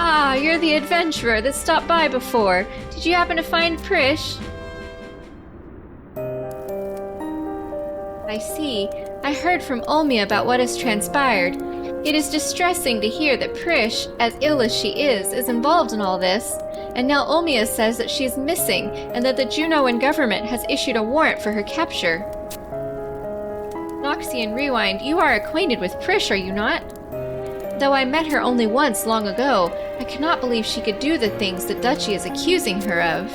Speaker 2: Ah, you're the adventurer that stopped by before. Did you happen to find Prish? I see. I heard from Olmia about what has transpired. It is distressing to hear that Prish, as ill as she is involved in all this. And now Olmia says that she is missing and that the Junoan government has issued a warrant for her capture. Noxie and Rewind, you are acquainted with Prish, are you not? Though I met her only once long ago, I cannot believe she could do the things the Duchy is accusing her of.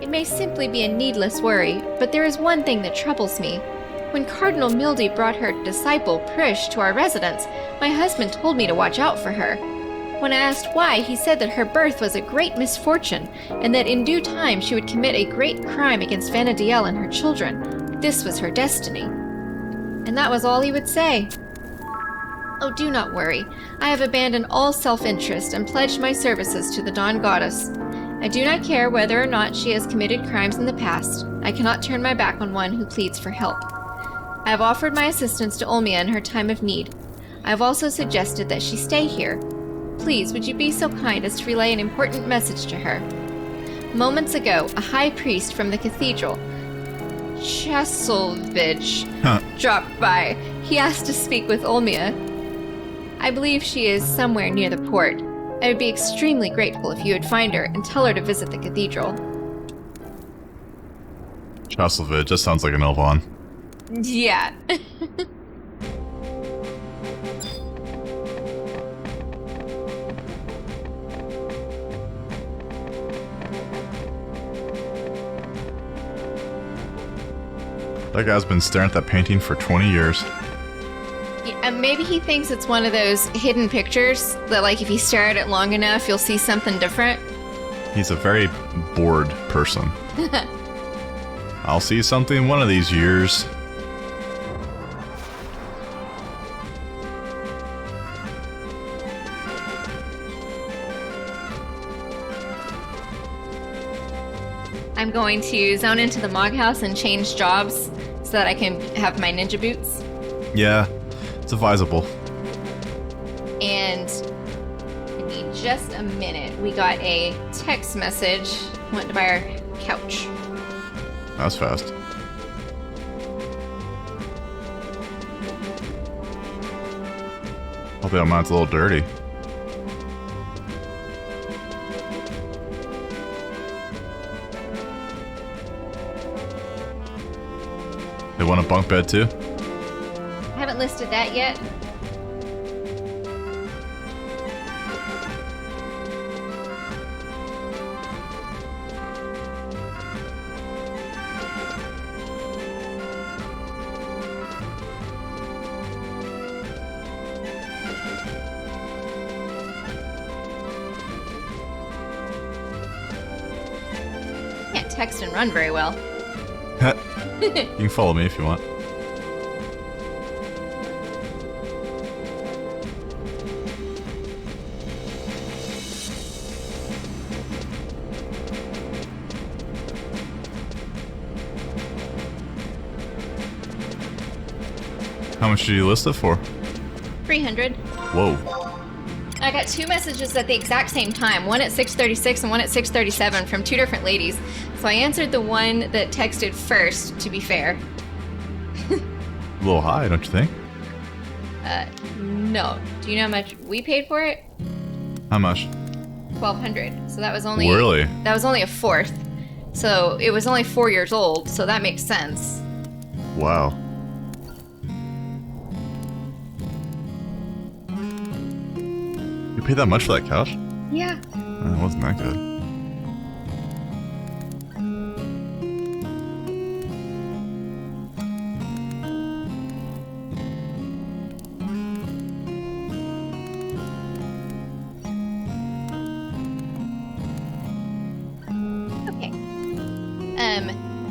Speaker 2: It may simply be a needless worry, but there is one thing that troubles me. When Cardinal Mildy brought her disciple Prish to our residence, my husband told me to watch out for her. When I asked why, he said that her birth was a great misfortune, and that in due time she would commit a great crime against Vanadiel and her children. This was her destiny. And that was all he would say. Oh, do not worry. I have abandoned all self-interest and pledged my services to the Dawn Goddess. I do not care whether or not she has committed crimes in the past. I cannot turn my back on one who pleads for help. I have offered my assistance to Olmia in her time of need. I have also suggested that she stay here. Please, would you be so kind as to relay an important message to her? Moments ago, a high priest from the cathedral, Cheselvich, dropped by. He asked to speak with Olmia. I believe she is somewhere near the port. I would be extremely grateful if you would find her and tell her to visit the cathedral.
Speaker 1: Chastelvid just sounds like an Elvon.
Speaker 2: Yeah.
Speaker 1: That guy's been staring at that painting for 20 years.
Speaker 2: Yeah, maybe he thinks it's one of those hidden pictures that, like, if you stare at it long enough, you'll see something different.
Speaker 1: He's a very bored person. I'll see something one of these years.
Speaker 2: I'm going to zone into the Mog House and change jobs so that I can have my ninja boots.
Speaker 1: Yeah, it's advisable.
Speaker 2: And give me just a minute. We got a text message. Wanted to buy our couch.
Speaker 1: That was fast. Hope that mine's a little dirty. They want a bunk bed too?
Speaker 2: I haven't listed that yet. Can't text and run very well.
Speaker 1: You can follow me if you want. How much did you list it for?
Speaker 2: 300.
Speaker 1: Whoa.
Speaker 2: I got two messages at the exact same time, one at 6:36 and one at 6:37 from two different ladies. So I answered the one that texted first, to be fair.
Speaker 1: A little high, don't you think?
Speaker 2: No. Do you know how much we paid for it?
Speaker 1: How much?
Speaker 2: $1,200. So that was only
Speaker 1: Really?
Speaker 2: That was only a fourth. So it was only 4 years old, so that makes sense.
Speaker 1: Wow. You paid that much for that couch?
Speaker 2: Yeah.
Speaker 1: Oh, it wasn't that good.
Speaker 2: Okay.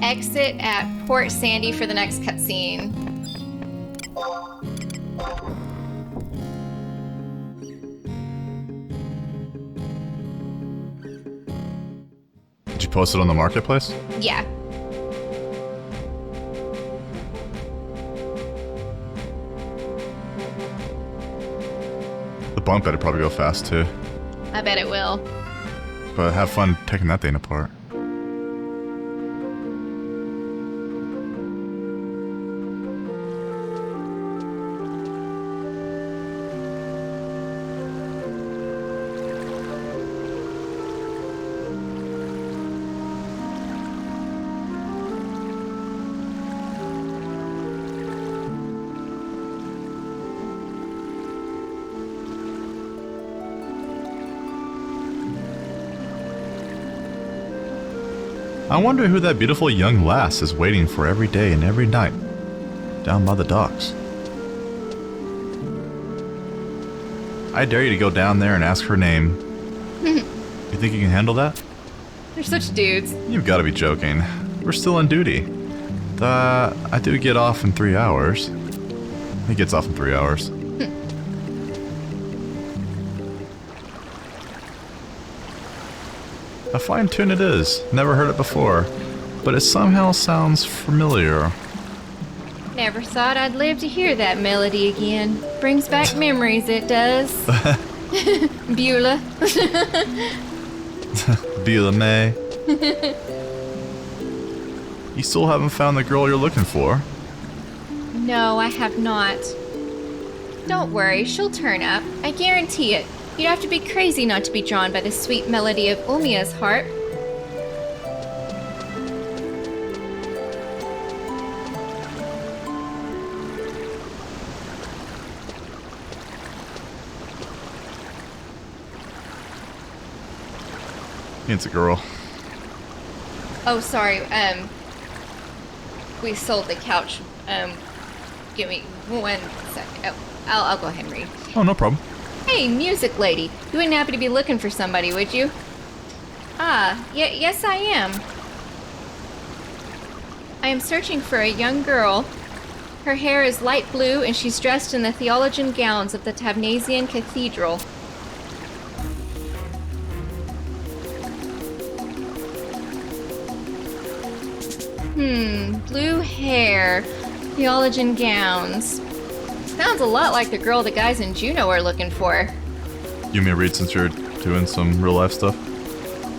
Speaker 2: Exit at Port Sandy for the next cutscene.
Speaker 1: Did you post it on the marketplace?
Speaker 2: Yeah.
Speaker 1: The bunk bed would probably go fast too.
Speaker 2: I bet it will.
Speaker 1: But have fun taking that thing apart. I wonder who that beautiful young lass is waiting for every day and every night down by the docks. I dare you to go down there and ask her name. You think you can handle that?
Speaker 2: They're such dudes.
Speaker 1: You've got to be joking. We're still on duty. I do get off in 3 hours. He gets off in 3 hours. A fine tune it is. Never heard it before. But it somehow sounds familiar.
Speaker 2: Never thought I'd live to hear that melody again. Brings back memories, it does. Beulah.
Speaker 1: Beulah May. You still haven't found the girl you're looking for?
Speaker 2: No, I have not. Don't worry, she'll turn up. I guarantee it. You'd have to be crazy not to be drawn by the sweet melody of Umia's harp.
Speaker 1: It's a girl.
Speaker 2: Oh, sorry. We sold the couch. Give me 1 second. Oh, I'll go ahead and read.
Speaker 1: Oh, no problem.
Speaker 2: Hey, music lady. You wouldn't happen to be looking for somebody, would you? Ah, yes I am. I am searching for a young girl. Her hair is light blue and she's dressed in the theologian gowns of the Tabnasian Cathedral. Blue hair, theologian gowns. Sounds a lot like the girl the guys in Juneau are looking for.
Speaker 1: You may read since you're doing some real life stuff?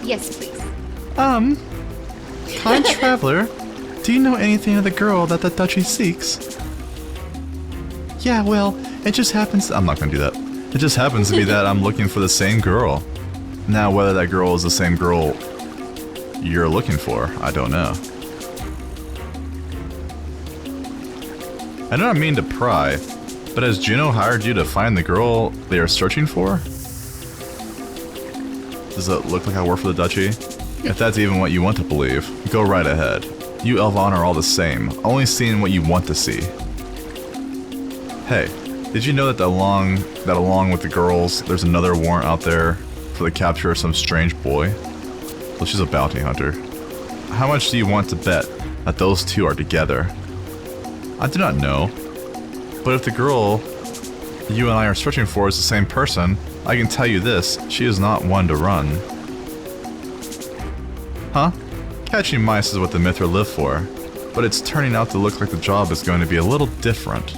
Speaker 2: Yes, please.
Speaker 1: Kind traveler, do you know anything of the girl that the duchy seeks? Yeah, well, it just happens... I'm not gonna do that. It just happens to be that I'm looking for the same girl. Now, whether that girl is the same girl you're looking for, I don't know. I do not mean to pry, but has Juno hired you to find the girl they are searching for? Does it look like I work for the duchy? If that's even what you want to believe, go right ahead. You Elvon are all the same, only seeing what you want to see. Hey, did you know that along with the girls, there's another warrant out there for the capture of some strange boy? Well, she's a bounty hunter. How much do you want to bet that those two are together? I do not know, but if the girl you and I are searching for is the same person, I can tell you this, she is not one to run. Huh? Catching mice is what the Mithra live for, but it's turning out to look like the job is going to be a little different.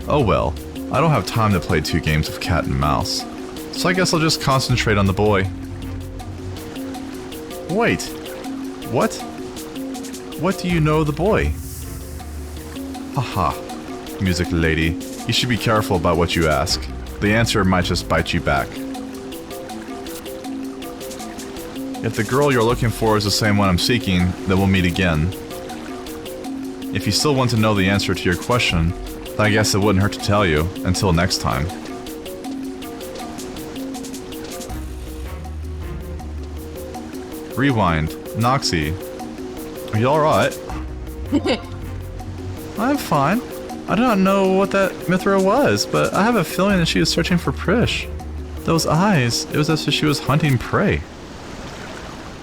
Speaker 1: Oh well, I don't have time to play 2 games of cat and mouse, so I guess I'll just concentrate on the boy. Wait, what? What do you know of the boy? Haha, music lady, you should be careful about what you ask. The answer might just bite you back. If the girl you're looking for is the same one I'm seeking, then we'll meet again. If you still want to know the answer to your question, then I guess it wouldn't hurt to tell you. Until next time. Rewind. Noxie. Are you alright? I'm fine. I do not know what that Mithra was, but I have a feeling that she was searching for Prish. Those eyes, it was as if she was hunting prey.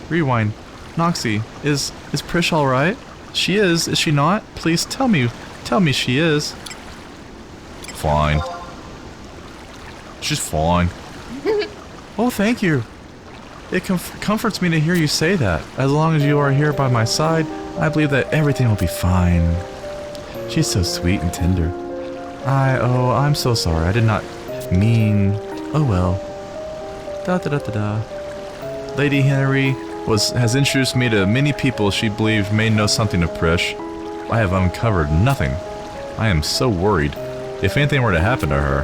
Speaker 1: Rewind. Noxie, is Prish alright? She is she not? Please tell me she is. Fine. She's fine. Oh, thank you. It comforts me to hear you say that. As long as you are here by my side, I believe that everything will be fine. She's so sweet and tender. I'm so sorry. I did not mean... Oh well. Da da da da da. Lady Henry has introduced me to many people she believed may know something of Prish. I have uncovered nothing. I am so worried. If anything were to happen to her...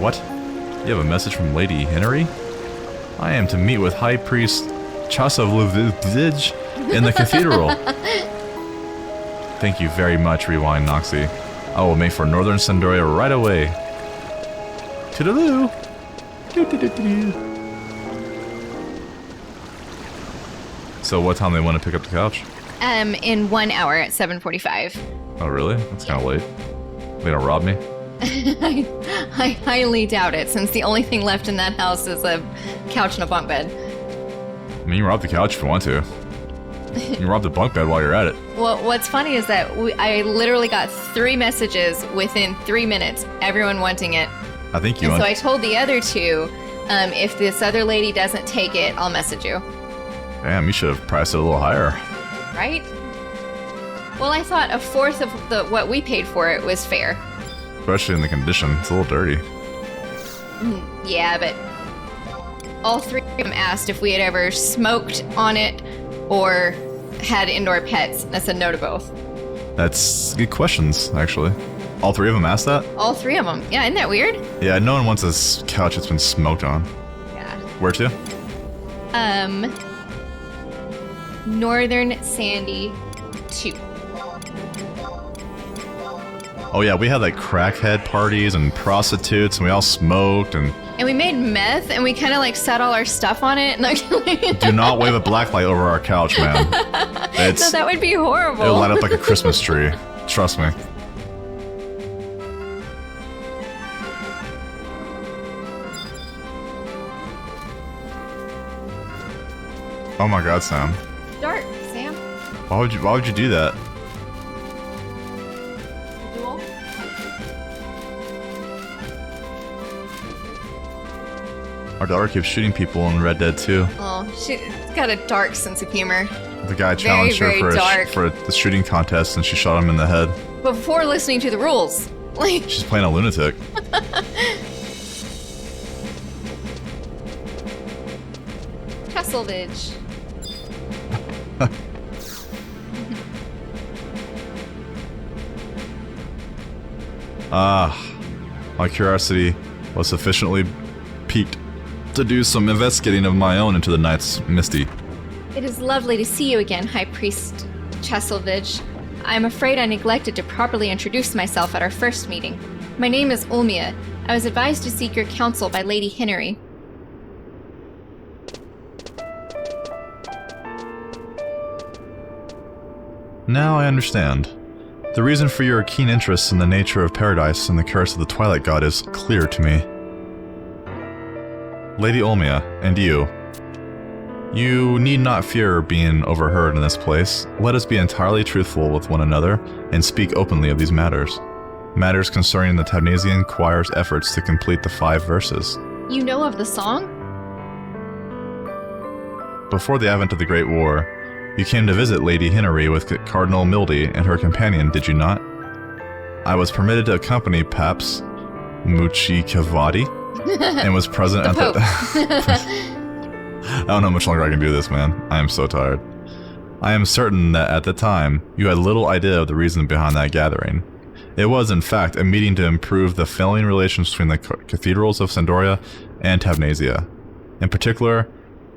Speaker 1: What? You have a message from Lady Henry? I am to meet with High Priest Chasavluvij in the cathedral. Thank you very much, Rewind Noxie. I will make for Northern Sandoria right away. Toodaloo! Doo-doo-doo-doo. So what time they want to pick up the couch?
Speaker 2: In 1 hour at 7:45.
Speaker 1: Oh really? That's kind of late. They gonna rob me?
Speaker 2: I highly doubt it, since the only thing left in that house is a couch and a bunk bed.
Speaker 1: I mean, you can rob the couch if you want to. You can rob the bunk bed while you're at it.
Speaker 2: Well, what's funny is that I literally got 3 messages within 3 minutes, everyone wanting it.
Speaker 1: I think you.
Speaker 2: And so I told the other 2, if this other lady doesn't take it, I'll message you.
Speaker 1: Damn, you should have priced it a little higher.
Speaker 2: Right? Well, I thought a fourth of what we paid for it was fair.
Speaker 1: Especially in the condition. It's a little dirty.
Speaker 2: Yeah, but all 3 of them asked if we had ever smoked on it or had indoor pets, and I said no to both.
Speaker 1: That's good questions, actually. All three of them asked that?
Speaker 2: All three of them. Yeah, isn't that weird?
Speaker 1: Yeah, no one wants this couch that's been smoked on.
Speaker 2: Yeah.
Speaker 1: Where to?
Speaker 2: Northern Sandy 2.
Speaker 1: Oh yeah, we had like crackhead parties and prostitutes, and we all smoked and...
Speaker 2: And we made meth, and we kind of like set all our stuff on it. And like,
Speaker 1: Do not wave a blacklight over our couch, man.
Speaker 2: No, that would be horrible.
Speaker 1: It'll light up like a Christmas tree. Trust me. Oh my god, Sam.
Speaker 2: Dark, Sam.
Speaker 1: Why would you do that?
Speaker 2: Duel.
Speaker 1: Our daughter keeps shooting people in Red Dead 2.
Speaker 2: Oh, she's got a dark sense of humor.
Speaker 1: The guy challenged
Speaker 2: very
Speaker 1: her for the shooting contest, and she shot him in the head.
Speaker 2: But before listening to the rules. Like,
Speaker 1: she's playing a lunatic.
Speaker 2: Cheselvidge.
Speaker 1: My curiosity was sufficiently piqued to do some investigating of my own into the night's misty.
Speaker 2: It is lovely to see you again, High Priest Cheselvidge. I am afraid I neglected to properly introduce myself at our first meeting. My name is Ulmia. I was advised to seek your counsel by Lady Henry.
Speaker 1: Now I understand. The reason for your keen interest in the nature of paradise and the curse of the Twilight God is clear to me. Lady Ulmia, and you need not fear being overheard in this place. Let us be entirely truthful with one another and speak openly of these matters. Matters concerning the Tabnasian choir's efforts to complete the 5 verses.
Speaker 2: You know of the song?
Speaker 1: Before the advent of the Great War, you came to visit Lady Henry with Cardinal Mildy and her companion, did you not? I was permitted to accompany Paps Muchikavati and was present at the... I don't know how much longer I can do this, man. I am so tired. I am certain that at the time, you had little idea of the reason behind that gathering. It was, in fact, a meeting to improve the failing relations between the cathedrals of Sandoria and Tabnasia. In particular,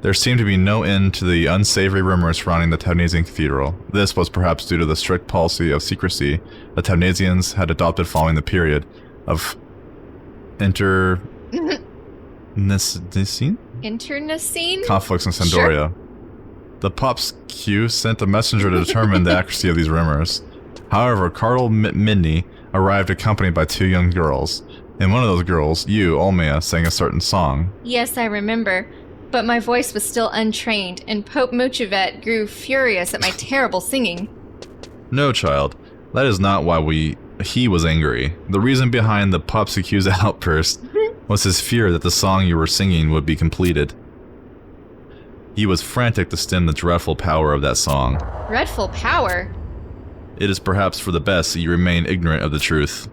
Speaker 1: there seemed to be no end to the unsavory rumors surrounding the Tabnasian cathedral. This was perhaps due to the strict policy of secrecy the Tabnasians had adopted following the period of internecine conflicts in Sandoria. Sure. The Pop's Q sent a messenger to determine the accuracy of these rumors. However, Cardinal Midney arrived accompanied by 2 young girls. And one of those girls, you, Ulmia, sang a certain song.
Speaker 2: Yes, I remember. But my voice was still untrained, and Pope Muchivet grew furious at my terrible singing.
Speaker 1: No, child. That is not why he was angry. The reason behind the Pop's accused outburst was his fear that the song you were singing would be completed. He was frantic to stem the dreadful power of that song.
Speaker 2: Dreadful power?
Speaker 1: It is perhaps for the best that you remain ignorant of the truth.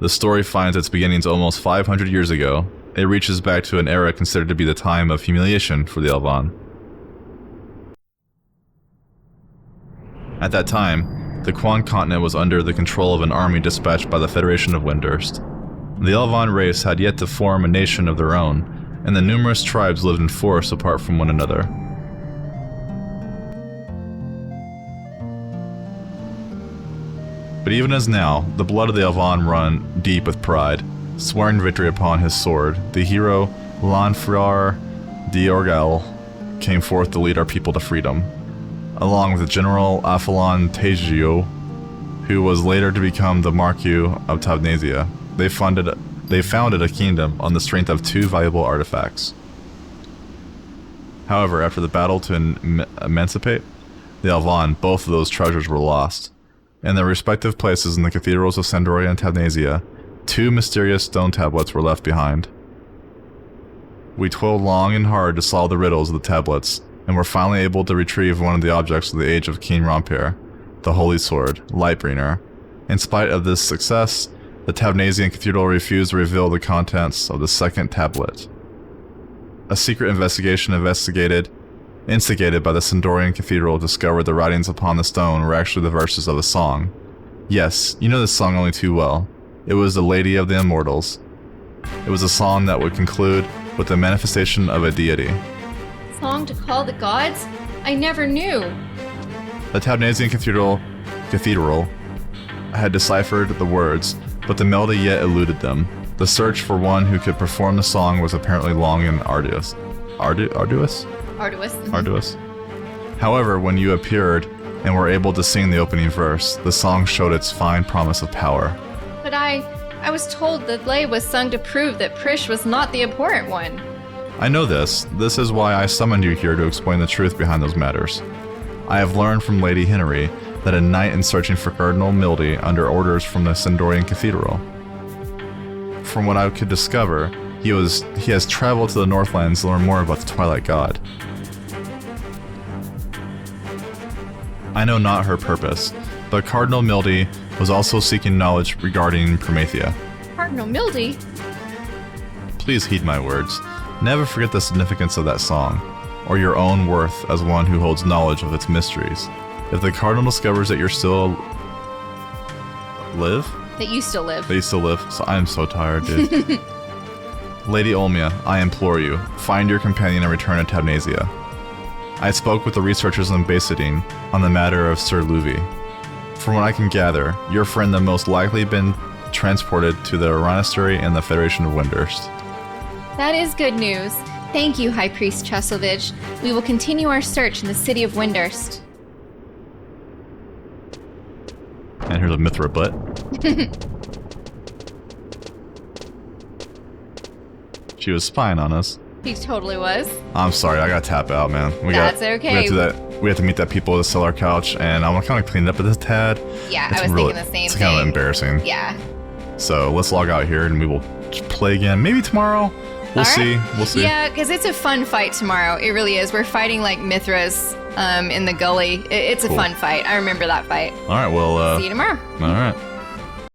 Speaker 1: The story finds its beginnings almost 500 years ago. It reaches back to an era considered to be the time of humiliation for the Elvan. At that time, the Quan continent was under the control of an army dispatched by the Federation of Windurst. The Elvan race had yet to form a nation of their own, and the numerous tribes lived in forests apart from one another. But even as now, the blood of the Elvan run deep with pride. Swearing victory upon his sword, the hero Lanfrar d'Orgal came forth to lead our people to freedom, along with the General Afelon Tegio, who was later to become the Marquis of Tabnasia. They founded a kingdom on the strength of 2 valuable artifacts. However, after the battle to emancipate the Elvan, both of those treasures were lost. In their respective places in the cathedrals of Sandoria and Tabnasia, 2 mysterious stone tablets were left behind. We toiled long and hard to solve the riddles of the tablets, and were finally able to retrieve one of the objects of the age of King Rompir, the Holy Sword, Lightbringer. In spite of this success, the Tabnasian cathedral refused to reveal the contents of the 2nd tablet. A secret investigation instigated by the Sandorian cathedral discovered the writings upon the stone were actually the verses of a song. Yes, you know this song only too well. It was the Lady of the Immortals. It was a song that would conclude with the manifestation of a deity.
Speaker 2: Song to call the gods? I never knew.
Speaker 1: The Tabnasian Cathedral had deciphered the words, but the melody yet eluded them. The search for one who could perform the song was apparently long and arduous. Arduous? Arduous. However, when you appeared and were able to sing the opening verse, the song showed its fine promise of power.
Speaker 2: But I was told the lay was sung to prove that Prish was not the abhorrent one.
Speaker 1: I know this. This is why I summoned you here to explain the truth behind those matters. I have learned from Lady Henry that a knight is searching for Cardinal Mildy under orders from the Sindorian Cathedral. From what I could discover, he has traveled to the Northlands to learn more about the Twilight God. I know not her purpose, but Cardinal Mildy was also seeking knowledge regarding Promathea.
Speaker 2: Cardinal Mildy?
Speaker 1: Please heed my words. Never forget the significance of that song, or your own worth as one who holds knowledge of its mysteries. If the Cardinal discovers that you're still live?
Speaker 2: That you still live.
Speaker 1: That you still live. So I am so tired, dude. Lady Olmia, I implore you, find your companion and return to Tabnasia. I spoke with the researchers in Basadine on the matter of Sir Luvi. From what I can gather, your friend has most likely been transported to the Monastery and the Federation of Windurst.
Speaker 2: That is good news. Thank you, High Priest Cheselvich. We will continue our search in the city of Windurst.
Speaker 1: And here's a Mithra butt. She was spying on us.
Speaker 2: He totally was.
Speaker 1: I'm sorry, I gotta tap out, man.
Speaker 2: That's okay.
Speaker 1: We have to meet that people to sell our couch, and I'm gonna kind of clean it up a this tad.
Speaker 2: Yeah, I was thinking the same thing.
Speaker 1: It's kind of embarrassing.
Speaker 2: Yeah.
Speaker 1: So let's log out here, and we will play again. Maybe tomorrow. We'll see. We'll see.
Speaker 2: Yeah, because it's a fun fight tomorrow. It really is. We're fighting like Mithras in the gully. It's a fun fight. I remember that fight.
Speaker 1: All right. Well.
Speaker 2: See you tomorrow.
Speaker 1: All right.